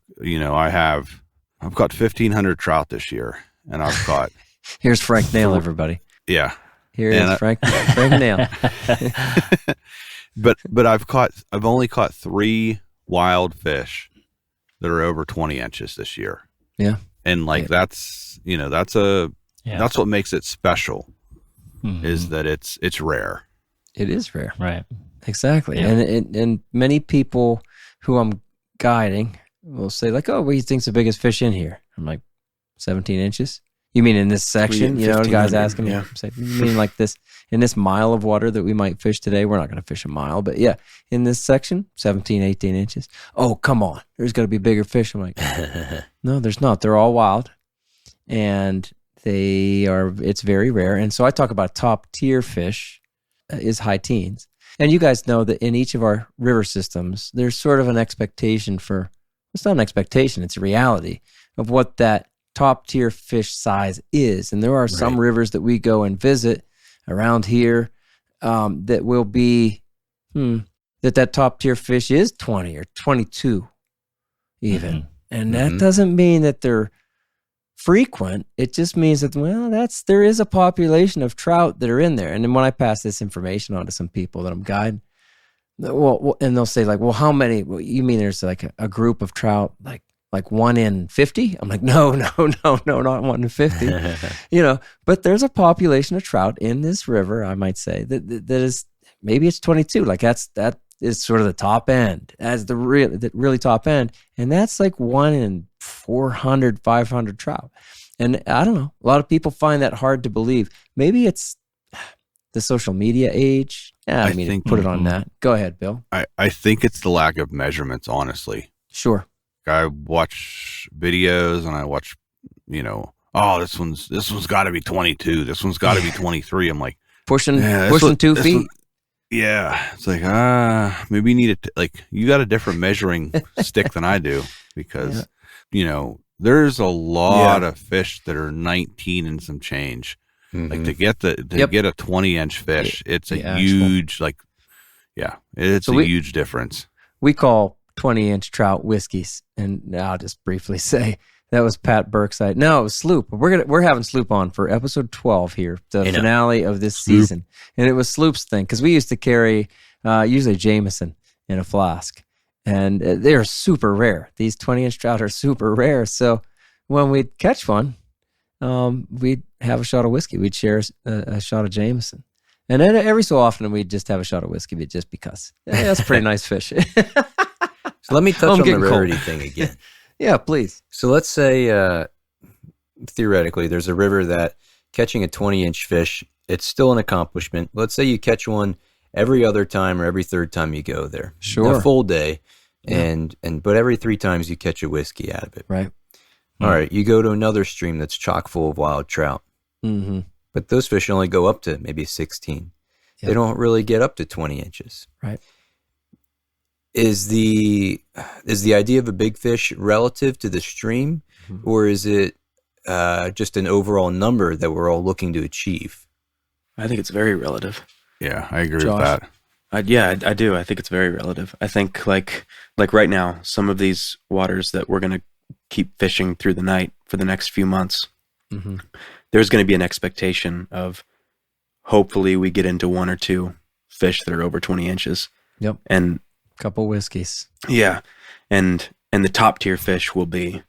got 1,500 trout this year, and I've caught. Here's Frank Nail, everybody. Yeah, here is Frank Nail. But I've only caught 3 wild fish that are over 20 inches this year. Yeah, and like that's what makes it special, is that it's rare. It is rare, right? Exactly. Yeah. And many people who I'm guiding will say like, oh, what do you think's the biggest fish in here? I'm like, 17 inches. You mean in this section? You know, the guy's 1,500, asking me. yeah. Say, you mean like this, in this mile of water that we might fish today? We're not going to fish a mile, but yeah, in this section, 17, 18 inches. Oh, come on. There's got to be bigger fish. I'm like, no, there's not. They're all wild. And it's very rare. And so I talk about top tier fish is high teens. And you guys know that in each of our river systems, there's sort of an expectation it's not an expectation, it's a reality of what that top tier fish size is. And there are some rivers that we go and visit around here that will be, that top tier fish is 20 or 22 even. Mm-hmm. And that doesn't mean that they're frequent. It just means that, well, there is a population of trout that are in there. And then when I pass this information on to some people that I'm guiding, well, and they'll say like, well, how many? Well, you mean there's like a group of trout, like 1 in 50? I'm like, no, not 1 in 50. You know, but there's a population of trout in this river, I might say, that is, maybe it's 22. Like that is sort of the top end, as the really top end. And that's like 1 in 400, 500 trout. And I don't know, a lot of people find that hard to believe. Maybe it's the social media age. Yeah, I mean, put it on that. Go ahead, Bill. I think it's the lack of measurements, honestly. Sure. I watch videos and I watch, oh, this one's got to be 22. This one's got to be 23. I'm like, pushing 2 feet. Yeah, it's like maybe you need you got a different measuring stick than I do, because there's a lot of fish that are 19 and some change. Mm-hmm. Like to get get a 20-inch fish, it's a huge it's a huge difference. We call 20-inch trout whiskeys, and I'll just briefly say that was Pat Burkside. No, it was Sloop. We're having Sloop on for episode 12 here, the finale of this season, and it was Sloop's thing, because we used to carry usually Jameson in a flask, and they're super rare. These 20-inch trout are super rare. So when we'd catch one, we'd have a shot of whiskey. We'd share a shot of Jameson. And then every so often, we'd just have a shot of whiskey, but just because. That's a pretty nice fish. So let me touch on the rarity thing again. Yeah, please. So let's say, theoretically, there's a river that catching a 20-inch fish, it's still an accomplishment. Let's say you catch one every other time or every third time you go there. Sure. A full day, but every 3 times you catch a whiskey out of it. Right. All right, you go to another stream that's chock full of wild trout. Mm-hmm. But those fish only go up to maybe 16. Yep. They don't really get up to 20 inches. Right. Is the idea of a big fish relative to the stream, or is it just an overall number that we're all looking to achieve? I think it's very relative. Yeah, I agree Josh? with that. I do. I think it's very relative. I think like right now, some of these waters that we're going to keep fishing through the night for the next few months, there's going to be an expectation of hopefully we get into 1 or 2 fish that are over 20 inches. Yep. And couple whiskeys. Yeah. And the top tier fish will be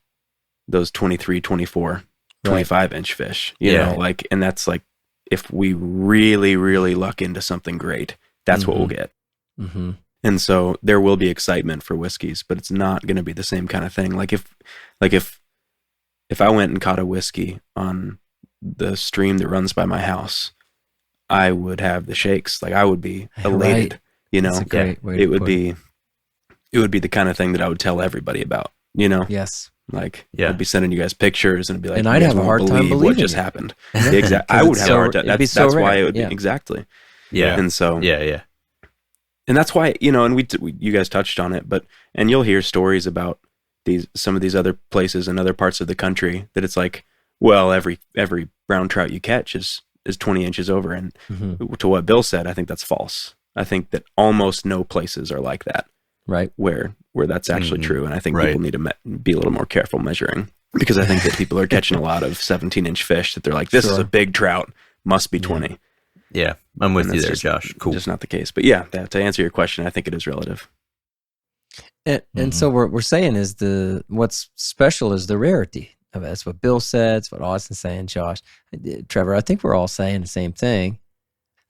those 23, 24, 25-inch fish, you know, and that's like, if we really, really luck into something great, that's what we'll get. Mm-hmm. And so there will be excitement for whiskeys, but it's not going to be the same kind of thing. Like if I went and caught a whiskey on the stream that runs by my house, I would have the shakes. Like I would be elated. Right. You know, That's a great way to it would be the kind of thing that I would tell everybody about, you know? Yes. Like I'd be sending you guys pictures and it'd be like, and I'd have a hard time believing what just happened. Exactly. I would have a hard time. That's why it would be exactly. Yeah. And so, and that's why, you know, and you guys touched on it, and you'll hear stories about some of these other places and other parts of the country that it's like, well, every brown trout you catch is 20 inches over. And to what Bill said, I think that's false. I think that almost no places are like that, right? Where that's actually true, and I think people need to be a little more careful measuring, because I think that people are catching a lot of 17-inch fish that they're like, this is a big trout, must be 20. Yeah, I'm with you there, Josh. Cool. Just not the case, but yeah, to answer your question, I think it is relative. And so we're saying is what's special is the rarity of it. That's what Bill said. It's what Austin's saying, Josh, Trevor. I think we're all saying the same thing.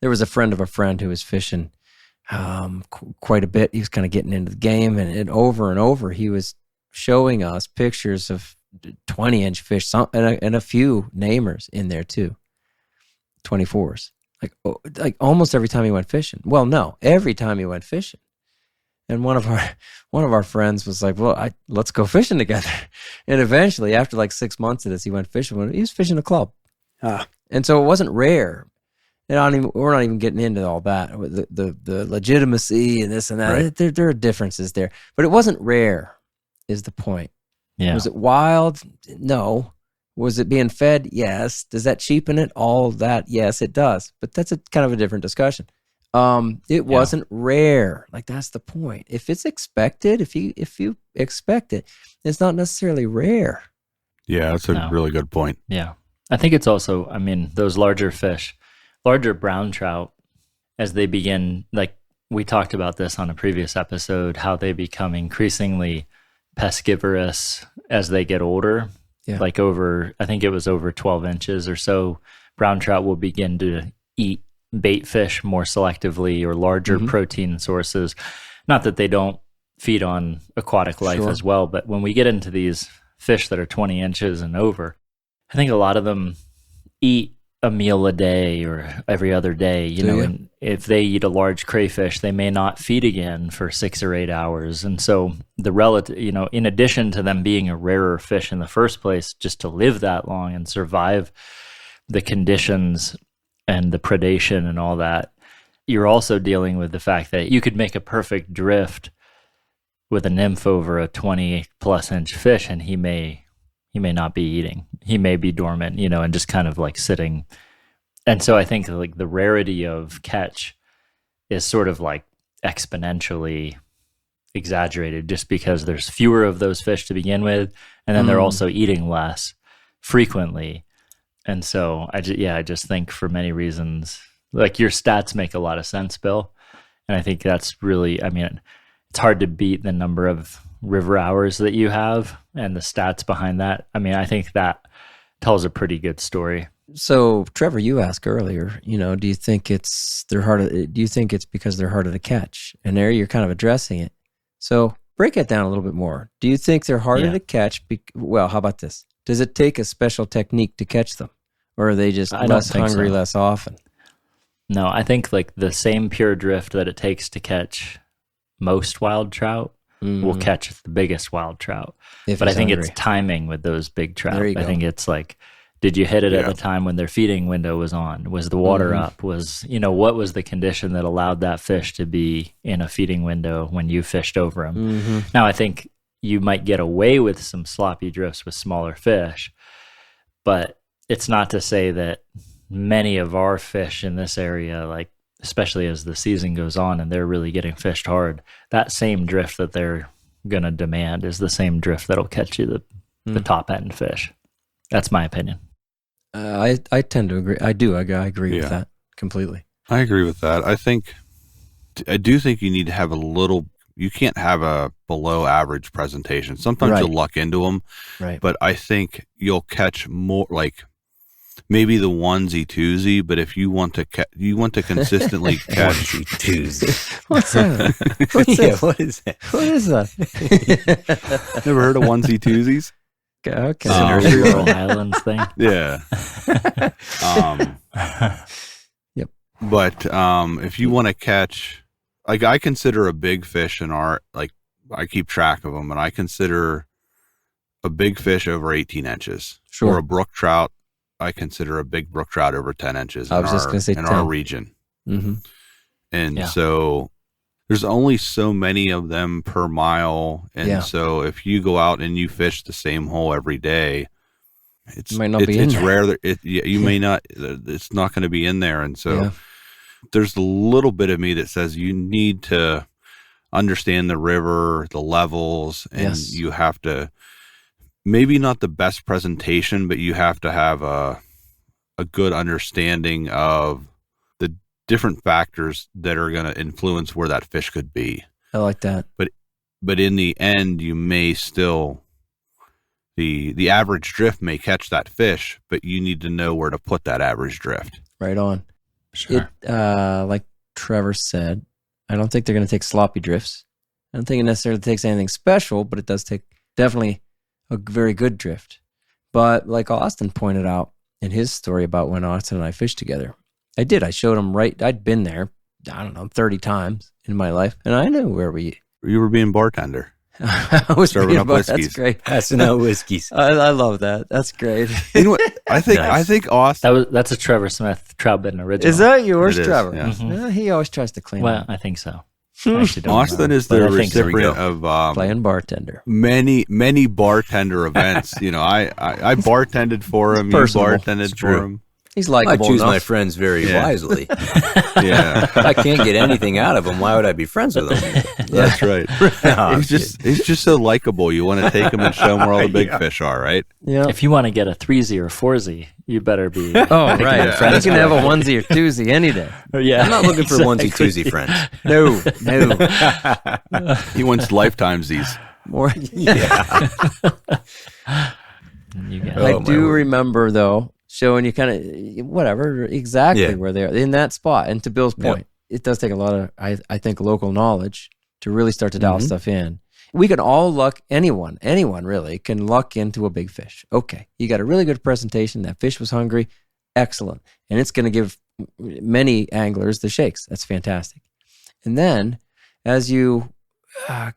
There was a friend of a friend who was fishing quite a bit. He was kind of getting into the game, and over he was showing us pictures of 20-inch fish, and a few namers in there too, 24s. Like almost every time he went fishing. Well, no, every time he went fishing. And one of our friends was like, "Well, let's go fishing together." And eventually, after like 6 months of this, he went fishing. He was fishing a club, and so it wasn't rare. And we're not even getting into all that, the legitimacy and this and that. Right. There are differences there, but it wasn't rare, is the point. Yeah. Was it wild? No. Was it being fed? Yes. Does that cheapen it? All that? Yes, it does. But that's a kind of a different discussion. It wasn't rare. Like, that's the point. If it's expected, if you expect it, it's not necessarily rare. Yeah, that's a really good point. Yeah. I think it's also, I mean, those larger fish, larger brown trout, as they begin, like we talked about this on a previous episode, how they become increasingly pestivorous as they get older. Yeah. Like I think it was over 12 inches or so, brown trout will begin to eat bait fish more selectively, or larger protein sources. Not that they don't feed on aquatic life as well, but when we get into these fish that are 20 inches and over, I think a lot of them eat a meal a day or every other day, and if they eat a large crayfish, they may not feed again for 6 or 8 hours. And so the relative, in addition to them being a rarer fish in the first place, just to live that long and survive the conditions and the predation and all that, you're also dealing with the fact that you could make a perfect drift with a nymph over a 20+ inch fish, and he may not be eating. He may be dormant, and just kind of like sitting. And so I think like the rarity of catch is sort of like exponentially exaggerated, just because there's fewer of those fish to begin with, and then they're also eating less frequently. And so I just think for many reasons, like your stats make a lot of sense, Bill. And I think that's really, I mean, it's hard to beat the number of river hours that you have and the stats behind that. I mean, I think that tells a pretty good story. So, Trevor, you asked earlier, do you think it's because they're harder to catch? And there you're kind of addressing it. So break it down a little bit more. Do you think they're harder to catch? Well, how about this? Does it take a special technique to catch them? Or are they just less hungry, less often? No, I think like the same pure drift that it takes to catch most wild trout will catch the biggest wild trout. But I think it's timing with those big trout. I think it's like, did you hit it at the time when their feeding window was on? Was the water up? Was, what was the condition that allowed that fish to be in a feeding window when you fished over him? Now, I think you might get away with some sloppy drifts with smaller fish, but it's not to say that many of our fish in this area, like especially as the season goes on and they're really getting fished hard, that same drift that they're going to demand is the same drift that'll catch you the top end fish. That's my opinion. I tend to agree. I do. I agree with that completely. I agree with that. I do think you need to have you can't have a below average presentation. Sometimes you'll luck into them, but I think you'll catch more, like maybe the onesie twosie, but if you want to consistently catch twosie. What's that? What is that? What is that? Never heard of onesie twosies? Okay. Rural Highlands thing. Yeah. Yep. But if you want to catch, like I consider a big fish I keep track of them, and I consider a big fish over 18 inches. Sure. Or a brook trout, I consider a big brook trout over 10 inches I was just going to say in 10. our region. Mm-hmm. And so there's only so many of them per mile. And so if you go out and you fish the same hole every day, it's rare that you may not, it's not going to be in there. And so there's a little bit of me that says you need to understand the river, the levels, and you have to, maybe not the best presentation, but you have to have a good understanding of the different factors that are going to influence where that fish could be. I like that. But in the end, you may still, the average drift may catch that fish, but you need to know where to put that average drift. Right on. Sure. Like Trevor said, I don't think they're going to take sloppy drifts. I don't think it necessarily takes anything special, but it does take definitely a very good drift. But like Austin pointed out in his story about when Austin and I fished together, I showed him I'd been there, I don't know, 30 times in my life, and I knew where You were being bartender. I was Serving up That's whiskeys. great. Passing out whiskeys. I love that. That's great. You know what? I think Austin. That's a Trevor Smith Troutbitten original. Is that yours, It is, Trevor? yeah. Mhm. He always tries to clean Well, up. I think so. I actually don't Austin know, is but the I think so. recipient of Playing bartender. many bartender events. I bartended for him. You Personable. bartended It's for true. him. He's I likable choose my enough. friends very Yeah. wisely. Yeah, If I can't get anything out of them, why would I be friends with them? that's right. No, He's just so likable. You want to take him and show him where all the big fish are, right? Yeah. If you want to get a 3Z or 4Z, you better be. Oh, picking right. your friends You can have a correctly. onesie or twosie any day. Yeah, I'm not looking for onesie exactly. twosie friends. No. He wants lifetimes these. More. Yeah. You get I Oh, my do word. remember, though, showing you kind of whatever, exactly Yeah. where they are in that spot. And to Bill's Yep. point, it does take a lot of, I think, local knowledge to really start to dial Mhm. stuff in. We can all luck, anyone really can luck into a big fish. Okay, you got a really good presentation. That fish was hungry. Excellent. And it's going to give many anglers the shakes. That's fantastic. And then as you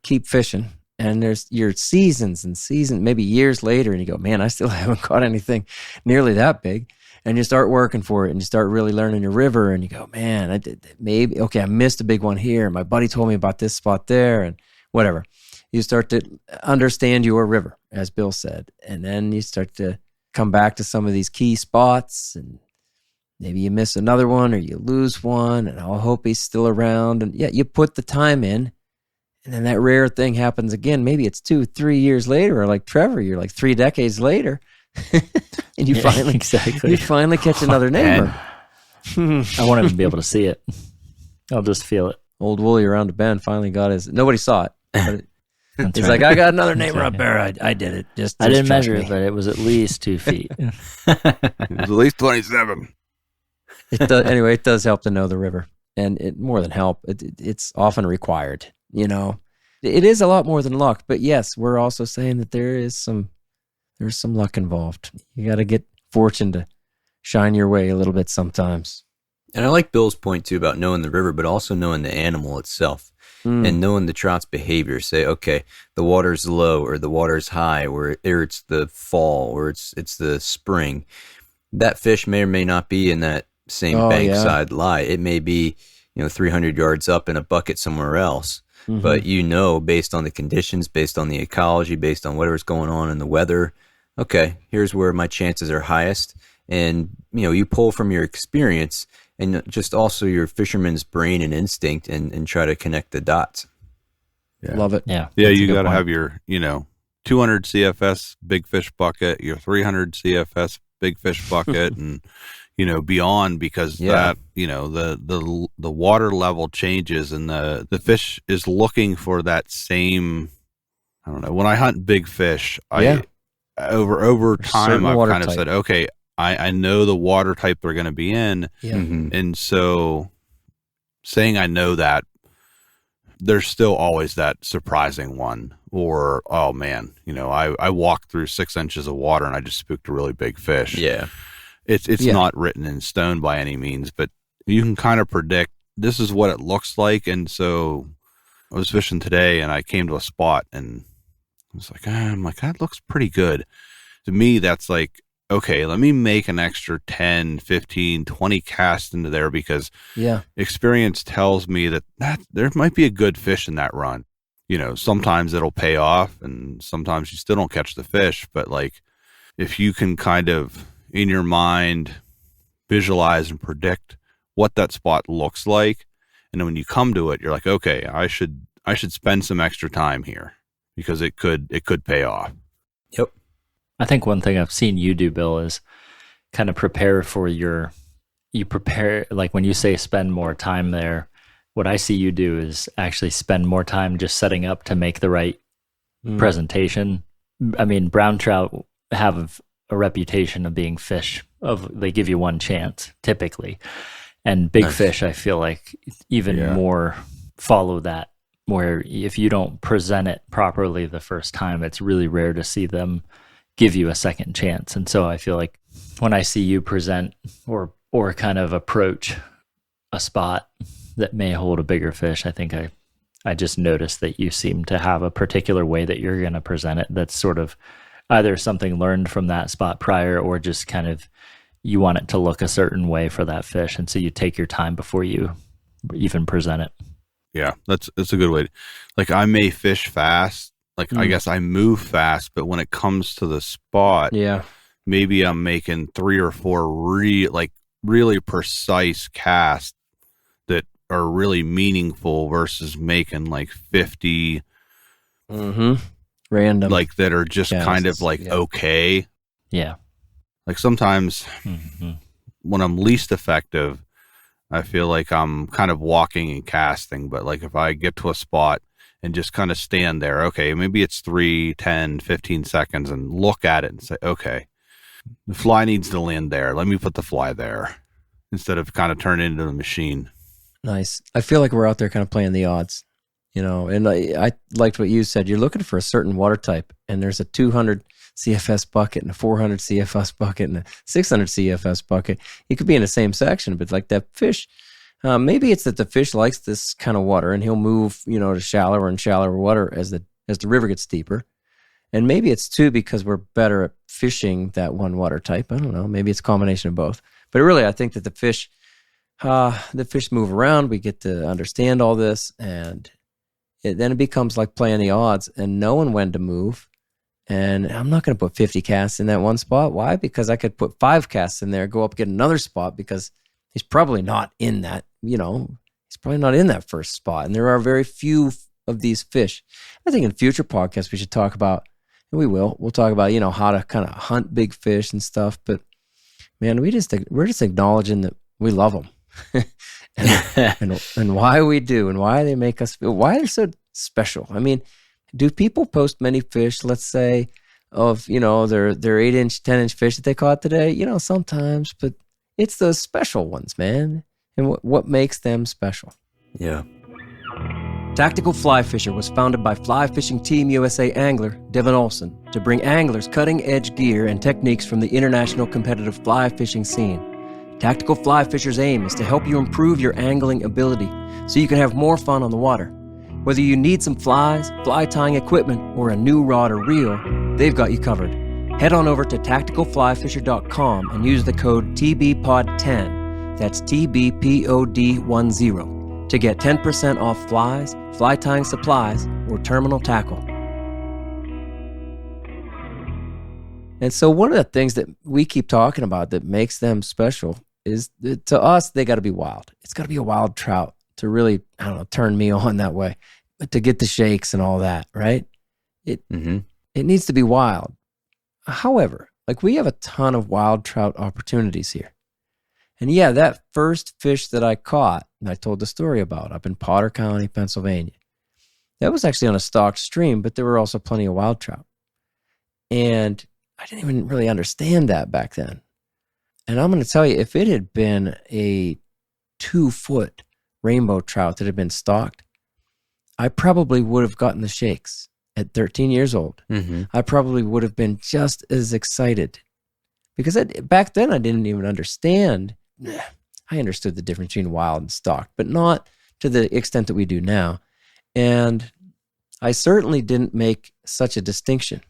keep fishing, and there's your seasons and maybe years later, and you go, man, I still haven't caught anything nearly that big. And you start working for it, and you start really learning your river, and you go, man, I missed a big one here. My buddy told me about this spot there, and whatever. You start to understand your river, as Bill said, and then you start to come back to some of these key spots, and maybe you miss another one or you lose one, and I'll hope he's still around. And yeah, you put the time in, and then that rare thing happens again. Maybe it's 2-3 years later, or like Trevor, you're like 3 decades later, and you finally exactly. you finally catch another neighbor. I won't even be able to see it. I'll just feel it. Old Wooly around the bend finally got his. Nobody saw it. But That's he's right. like, I got another neighbor right. up there. I did it. Just I didn't trust measure me. it, but it was at least 2 feet. It was at least 27. Anyway, it does help to know the river, and it more than help. It's often required. It is a lot more than luck. But yes, we're also saying that there's some luck involved. You got to get fortune to shine your way a little bit sometimes. And I like Bill's point too about knowing the river, but also knowing the animal itself and knowing the trout's behavior. Say, okay, the water's low or the water's high, or it's the fall or it's the spring. That fish may or may not be in that same bankside lie. It may be 300 yards up in a bucket somewhere else. Mm-hmm. But based on the conditions, based on the ecology, based on whatever's going on in the weather, okay, here's where my chances are highest. And you pull from your experience and just also your fisherman's brain and instinct and try to connect the dots. Yeah. Love it. Yeah. Yeah, that's a you good got to point. have your 200 CFS big fish bucket, your 300 CFS big fish bucket, and beyond, because that the water level changes and the fish is looking for that same. I don't know. When I hunt big fish, over time certain I've water kind of type. said, okay, I know the water type they're going to be in, Yeah. Mhm. and so saying I know that, there's still always that surprising one, or oh man, I walked through 6 inches of water and I just spooked a really big fish. Yeah. It's not written in stone by any means, but you can kind of predict this is what it looks like. And so I was fishing today and I came to a spot and I was like, that looks pretty good. To me, that's like, okay, let me make an extra 10, 15, 20 casts into there, because experience tells me that there might be a good fish in that run. Sometimes it'll pay off and sometimes you still don't catch the fish. But like, if you can kind of in your mind visualize and predict what that spot looks like, and then when you come to it, you're like, okay, I should spend some extra time here because it could pay off. Yep. I think one thing I've seen you do, Bill, is kind of prepare like when you say spend more time there, what I see you do is actually spend more time just setting up to make the right presentation. I mean, brown trout have a reputation of being fish they give you one chance typically, and big fish, I feel like even more follow that where if you don't present it properly the first time, it's really rare to see them give you a second chance. And so I feel like when I see you present or kind of approach a spot that may hold a bigger fish, I think I just noticed that you seem to have a particular way that you're going to present it that's sort of either something learned from that spot prior, or just kind of you want it to look a certain way for that fish. And so you take your time before you even present it. Yeah, that's a good way. Like, I may fish fast. Like, I guess I move fast, but when it comes to the spot, maybe I'm making 3 or 4 really precise casts that are really meaningful versus making like 50 random, like that are just casts, kind of like okay. Yeah. Like sometimes when I'm least effective, I feel like I'm kind of walking and casting. But like if I get to a spot and just kind of stand there, okay, maybe it's 3, 10, 15 seconds and look at it and say, okay, the fly needs to land there. Let me put the fly there instead of kind of turn it into the machine. Nice. I feel like we're out there kind of playing the odds, you know, and I liked what you said. You're looking for a certain water type, and there's a 200 CFS bucket and a 400 CFS bucket and a 600 CFS bucket. You could be in the same section, but like that fish, maybe it's that the fish likes this kind of water and he'll move, you know, to shallower and shallower water as the river gets deeper. And maybe it's too because we're better at fishing that one water type. I don't know. Maybe it's a combination of both. But really, I think that the fish move around. We get to understand all this, and then it becomes like playing the odds and knowing when to move. And I'm not going to put 50 casts in that one spot. Why? Because I could put 5 casts in there, go up, get another spot, because he's probably not in that, you know, he's probably not in that first spot. And there are very few of these fish. I think in future podcasts we should talk about, and we'll talk about, you know, how to kind of hunt big fish and stuff. But man, we're just acknowledging that we love them and why we do, and why they make us feel, why they're so special. I mean, do people post many fish, let's say, of, you know, their 8-inch, 10-inch fish that they caught today? You know, sometimes, but it's those special ones, man. And what makes them special? Yeah. Tactical Fly Fisher was founded by Fly Fishing Team USA angler Devin Olson to bring anglers cutting-edge gear and techniques from the international competitive fly fishing scene. Tactical Fly Fisher's aim is to help you improve your angling ability so you can have more fun on the water. Whether you need some flies, fly tying equipment, or a new rod or reel, they've got you covered. Head on over to tacticalflyfisher.com and use the code TBPOD10, that's TBPOD10, to get 10% off flies, fly tying supplies, or terminal tackle. And so one of the things that we keep talking about that makes them special is that to us, they got to be wild. It's got to be a wild trout to really, I don't know, turn me on that way, but to get the shakes and all that, right? It needs to be wild. However, like, we have a ton of wild trout opportunities here. And yeah, that first fish that I caught, and I told the story about up in Potter County, Pennsylvania, that was actually on a stocked stream, but there were also plenty of wild trout. And I didn't even really understand that back then. And I'm going to tell you, if it had been a 2-foot rainbow trout that had been stocked, I probably would have gotten the shakes at 13 years old. I probably would have been just as excited, because back then I didn't even understand. I understood the difference between wild and stocked, but not to the extent that we do now. And I certainly didn't make such a distinction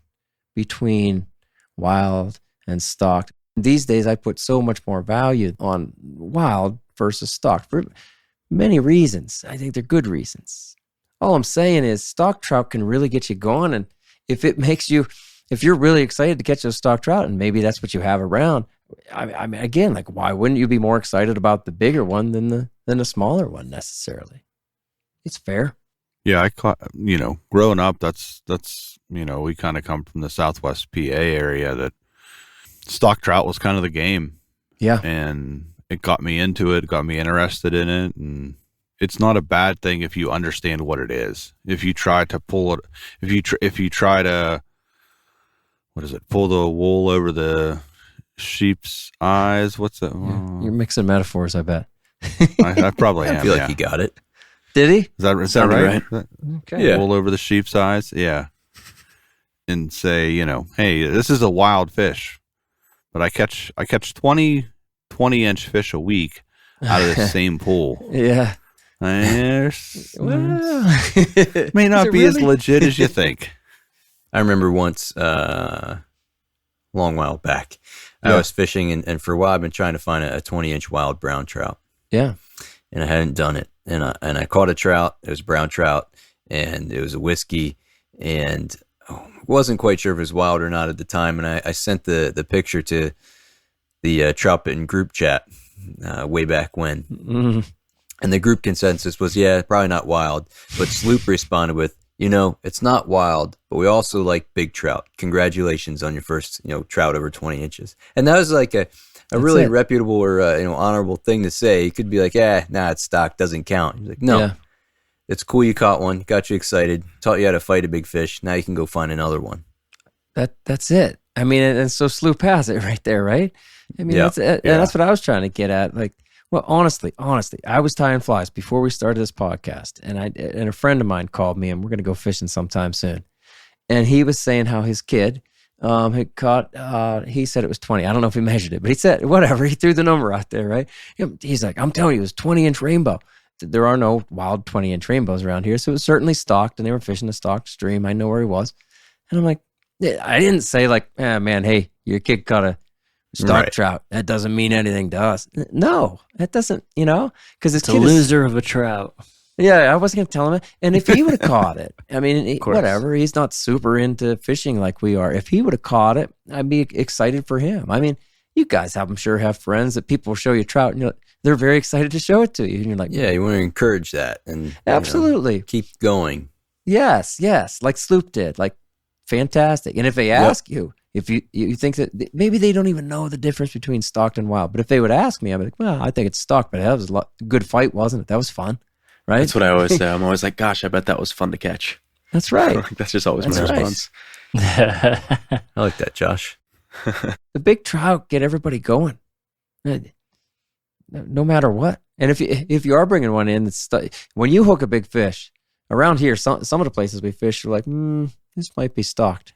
between wild and stocked. These days I put so much more value on wild versus stocked for many reasons. I think they're good reasons. All I'm saying is stock trout can really get you going. And if you're really excited to catch those stock trout, and maybe that's what you have around, I mean, again, like, why wouldn't you be more excited about the bigger one than the smaller one necessarily? It's fair. Yeah, I caught, you know, growing up, that's you know, we kind of come from the Southwest PA area, that stock trout was kind of the game. Yeah. And it got me into it, got me interested in it. And it's not a bad thing if you understand what it is. If you try to pull it, if you try to, what is it, pull the wool over the sheep's eyes? What's that? Yeah. You're mixing metaphors, I bet. I probably am. I feel like you got it. Did he? Is that Sounded right? right. Okay. Yeah. Wool over the sheep's eyes. Yeah. And say, hey, this is a wild fish, but I catch 20-inch fish a week out of the same pool. Yeah. Well, Well, may not is it be as really? legit as you think. I remember once, long while back, I was fishing, and for a while I've been trying to find a 20-inch wild brown trout. Yeah. And I hadn't done it. And I caught a trout. It was a brown trout, and it was a whiskey, and wasn't quite sure if it was wild or not at the time. And I sent the picture to the Troutbitten group chat way back when. Mm. And the group consensus was, yeah, probably not wild. But Sloop responded with, it's not wild, but we also like big trout. Congratulations on your first, trout over 20 inches. And that was like a really reputable or honorable thing to say. You could be like, it's stock, doesn't count. He's like, no, Yeah. it's cool you caught one, got you excited, taught you how to fight a big fish. Now you can go find another one. That's it. I mean, and so Sloop has it right there, right? I mean, Yeah. that's what I was trying to get at. Like, well, honestly, I was tying flies before we started this podcast, and a friend of mine called me, and we're going to go fishing sometime soon. And he was saying how his kid had caught, he said it was 20. I don't know if he measured it, but he said, whatever, he threw the number out there, right? He's like, I'm telling you, it was 20-inch rainbow. There are no wild 20-inch rainbows around here, so it was certainly stocked, and they were fishing a stocked stream. I know where he was. And I'm like, I didn't say like, man, hey, your kid caught a stock trout. That doesn't mean anything to us. No, that doesn't, because It's a loser of a trout. Yeah, I wasn't going to tell him. And if he would have caught it, I mean, whatever, he's not super into fishing like we are. If he would have caught it, I'd be excited for him. I mean, you guys I'm sure have friends that people will show you trout and they're very excited to show it to you. And you're like, Yeah, you want to encourage that and absolutely. keep going. Yes, like Sloop did. Like, fantastic. And if they ask you, if you think that maybe they don't even know the difference between stocked and wild, but if they would ask me, I'd be like, well, I think it's stocked, but that was a good fight, wasn't it? That was fun, right? That's what I always say. I'm always like, gosh, I bet that was fun to catch. That's right. That's just always That's my right. response. I like that, Josh. The big trout get everybody going, no matter what. And if you are bringing one in, when you hook a big fish around here, some of the places we fish are like, this might be stocked,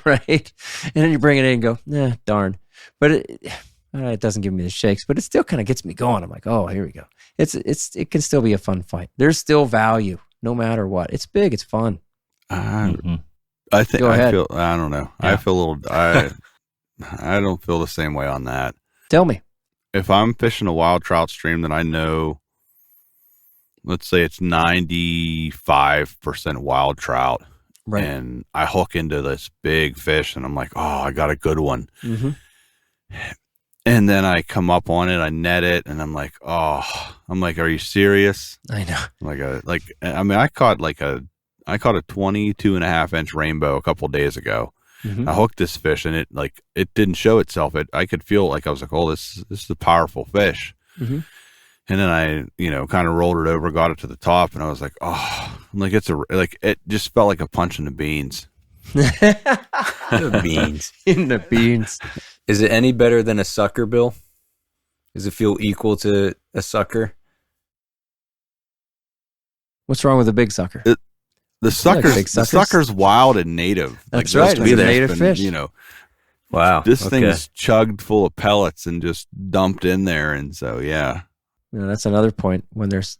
right? And then you bring it in and go, darn. But it doesn't give me the shakes, but it still kind of gets me going. I'm like, oh, here we go. It can still be a fun fight. There's still value no matter what. It's big. It's fun. I think Go ahead. I don't know. Yeah. I feel a little. I don't feel the same way on that. Tell me. If I'm fishing a wild trout stream that I know, let's say it's 95% wild trout, Right. and I hook into this big fish, and I'm like, oh, I got a good one. Mm-hmm. And then I come up on it, I net it, and I'm like, are you serious? I know. I caught a 22.5-inch rainbow a couple days ago. Mm-hmm. I hooked this fish, and it didn't show itself. I could feel I was like, oh, this is a powerful fish. Mm-hmm. And then I, kind of rolled it over, got it to the top, and I was like, oh, it just felt like a punch in the beans. The beans. In the beans. Is it any better than a sucker, Bill? Does it feel equal to a sucker? What's wrong with a big sucker? The sucker's wild and native. That's right. Those It's a things native have been, fish. Wow. This thing's chugged full of pellets and just dumped in there, and so yeah. That's another point when there's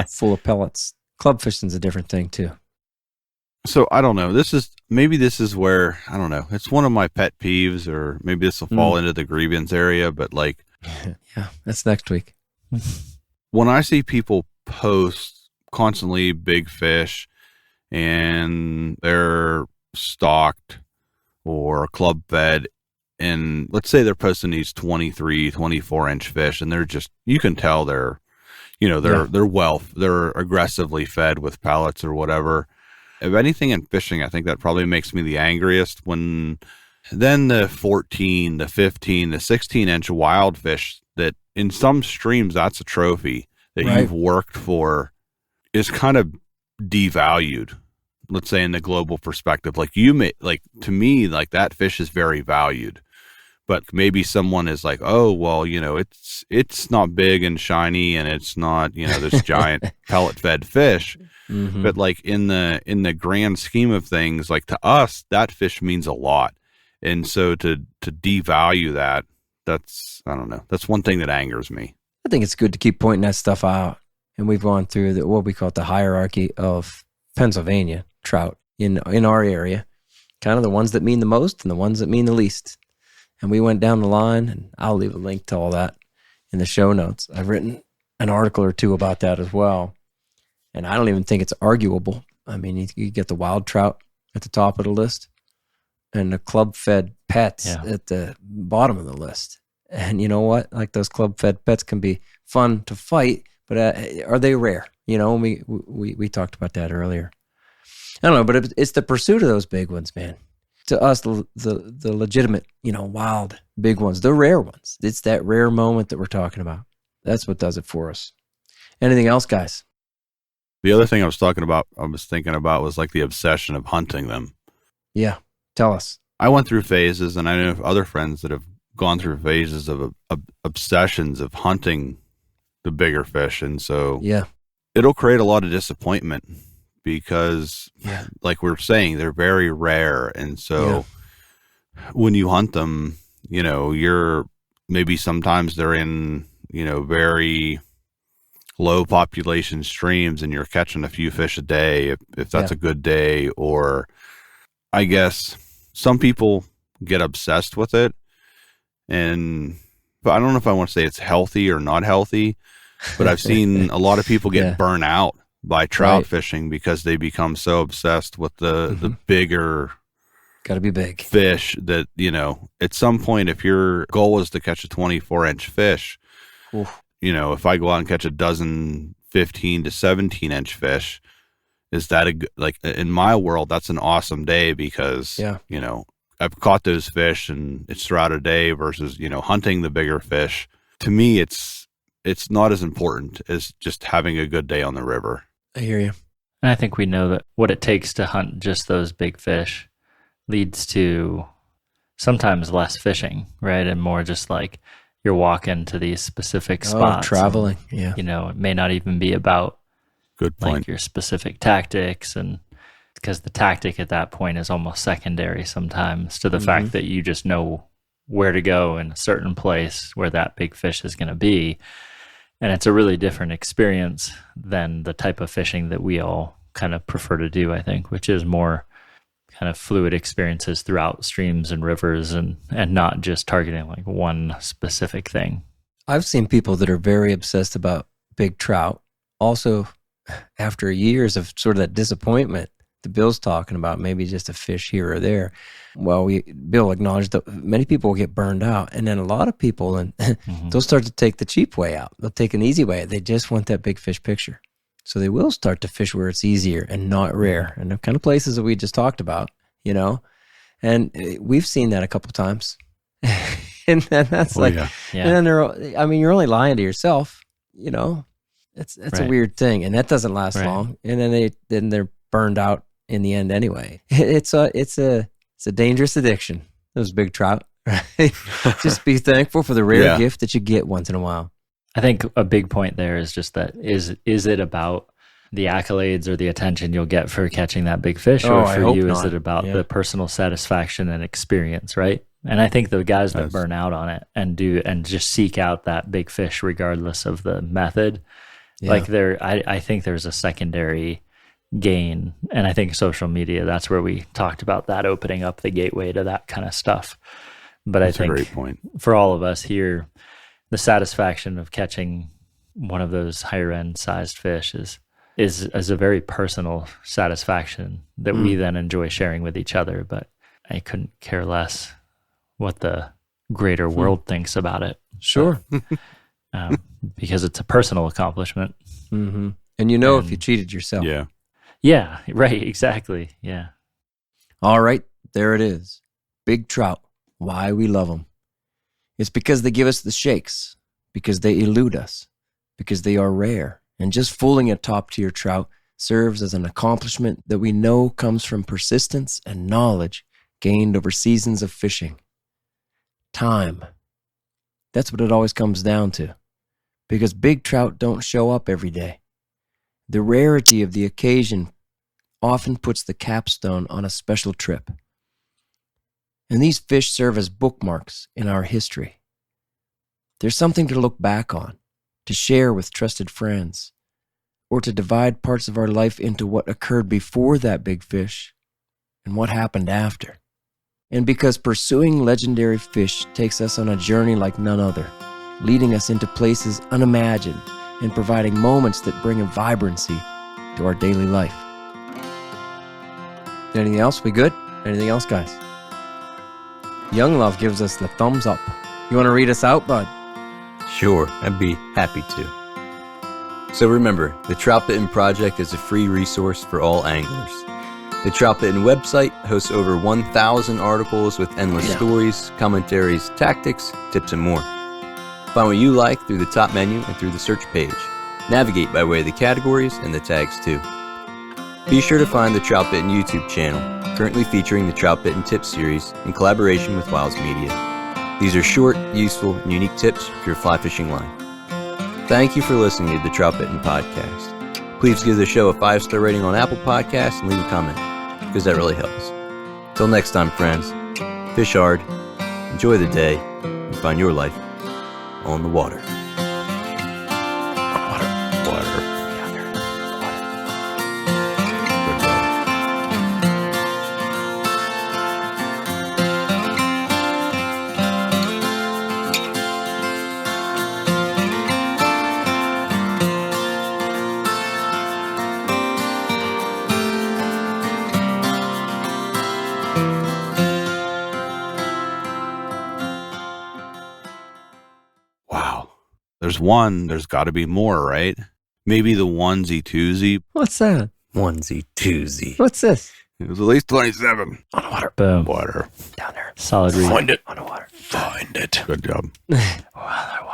full of pellets. Club fishing's a different thing too. So I don't know. This is where, I don't know. It's one of my pet peeves, or maybe this will fall into the grievance area, but Yeah, that's next week. when I see people post constantly big fish and they're stocked or club fed, and let's say they're posting these 23, 24-inch fish, and they're just, you can tell they're aggressively fed with pellets or whatever. If anything in fishing, I think that probably makes me the angriest when then the 14, the 15, the 16-inch wild fish that in some streams, that's a trophy that you've worked for, is kind of devalued. Let's say in the global perspective, to me, that fish is very valued. but maybe someone is like, oh, well, it's not big and shiny, and it's not, this giant pellet fed fish. Mm-hmm. But like in the grand scheme of things, like to us, that fish means a lot. And so to devalue that, that's, I don't know, that's one thing that angers me. I think it's good to keep pointing that stuff out. And we've gone through what we call the hierarchy of Pennsylvania trout in our area, kind of the ones that mean the most and the ones that mean the least. And we went down the line, and I'll leave a link to all that in the show notes. I've written an article or two about that as well. And I don't even think it's arguable. I mean, you get the wild trout at the top of the list and the club-fed pets at the bottom of the list. And you know what? Like, those club-fed pets can be fun to fight, but are they rare? We talked about that earlier. I don't know, but it's the pursuit of those big ones, man. To us, the legitimate, wild big ones, the rare ones. It's that rare moment that we're talking about. That's what does it for us. Anything else, guys? The other thing I was thinking about was like the obsession of hunting them. Yeah. Tell us. I went through phases, and I know other friends that have gone through phases of obsessions of hunting the bigger fish. And so it'll create a lot of disappointment because, like we were saying, they're very rare. And so when you hunt them, you're maybe sometimes they're in, very low population streams, and you're catching a few fish a day if that's a good day. Or I guess some people get obsessed with it, but I don't know if I want to say it's healthy or not healthy, but I've seen a lot of people get burnt out by trout fishing because they become so obsessed with the bigger gotta be big fish that, at some point, if your goal is to catch a 24-inch fish, if I go out and catch a dozen 15 to 17-inch fish, is that in my world, that's an awesome day because, I've caught those fish and it's throughout a day versus, hunting the bigger fish. To me, it's not as important as just having a good day on the river. I hear you. And I think we know that what it takes to hunt just those big fish leads to sometimes less fishing, right? And more just like you're walking to these specific spots. Traveling, and, it may not even be about good point, like your specific tactics, and because the tactic at that point is almost secondary sometimes to the fact that you just know where to go in a certain place where that big fish is going to be. And it's a really different experience than the type of fishing that we all kind of prefer to do, I think, which is more kind of fluid experiences throughout streams and rivers and not just targeting like one specific thing. I've seen people that are very obsessed about big trout. Also, after years of sort of that disappointment that Bill's talking about, maybe just a fish here or there. Well, Bill acknowledged that many people will get burned out. And then a lot of people, and they'll start to take the cheap way out. They'll take an easy way. They just want that big fish picture. So they will start to fish where it's easier and not rare. And the kind of places that we just talked about, and we've seen that a couple times. And then that's and then you're only lying to yourself, It's a weird thing. And that doesn't last long. And then they're burned out in the end anyway. It's a dangerous addiction, those big trout. Right? Just be thankful for the rare gift that you get once in a while. I think a big point there is just that is it about the accolades or the attention you'll get for catching that big fish, or for you is it about the personal satisfaction and experience, right? And I think the guys that burn out on it and just seek out that big fish regardless of the method, I think there's a secondary gain. And I think social media, that's where we talked about that opening up the gateway to that kind of stuff. But that's, I think, a great point. For all of us here, the satisfaction of catching one of those higher end sized fish is a very personal satisfaction that we then enjoy sharing with each other. But I couldn't care less what the greater world thinks about it. Sure. Because it's a personal accomplishment. Mm-hmm. And if you cheated yourself. Yeah. Yeah, right. Exactly. Yeah. All right. There it is. Big trout. Why we love them. It's because they give us the shakes, because they elude us, because they are rare. And just fooling a top-tier trout serves as an accomplishment that we know comes from persistence and knowledge gained over seasons of fishing. time. That's what it always comes down to. Because big trout don't show up every day. The rarity of the occasion often puts the capstone on a special trip. And these fish serve as bookmarks in our history. There's something to look back on, to share with trusted friends, or to divide parts of our life into what occurred before that big fish and what happened after. And because pursuing legendary fish takes us on a journey like none other, leading us into places unimagined and providing moments that bring a vibrancy to our daily life. Anything else? We good? Anything else, guys? Young Love gives us the thumbs up. You want to read us out, bud? Sure, I'd be happy to. So remember, the Troutbitten Project is a free resource for all anglers. The Troutbitten website hosts over 1,000 articles with endless stories, commentaries, tactics, tips, and more. Find what you like through the top menu and through the search page. Navigate by way of the categories and the tags too. Be sure to find the Troutbitten YouTube channel, currently featuring the Troutbitten Tips series in collaboration with Wiles Media. These are short, useful, and unique tips for your fly fishing line. Thank you for listening to the Troutbitten Podcast. Please give the show a 5-star rating on Apple Podcasts and leave a comment, because that really helps. Till next time, friends, fish hard, enjoy the day, and find your life on the water. Water. Down there. Water. Good job. Wow. There's one. There's got to be more, right? Maybe the onesie twosie. What's that? Onesie, twosie. What's this? It was at least 27. On the water. Boom. Water. Down there. Solid read. Find it. On the water. Find it. Good job. Water.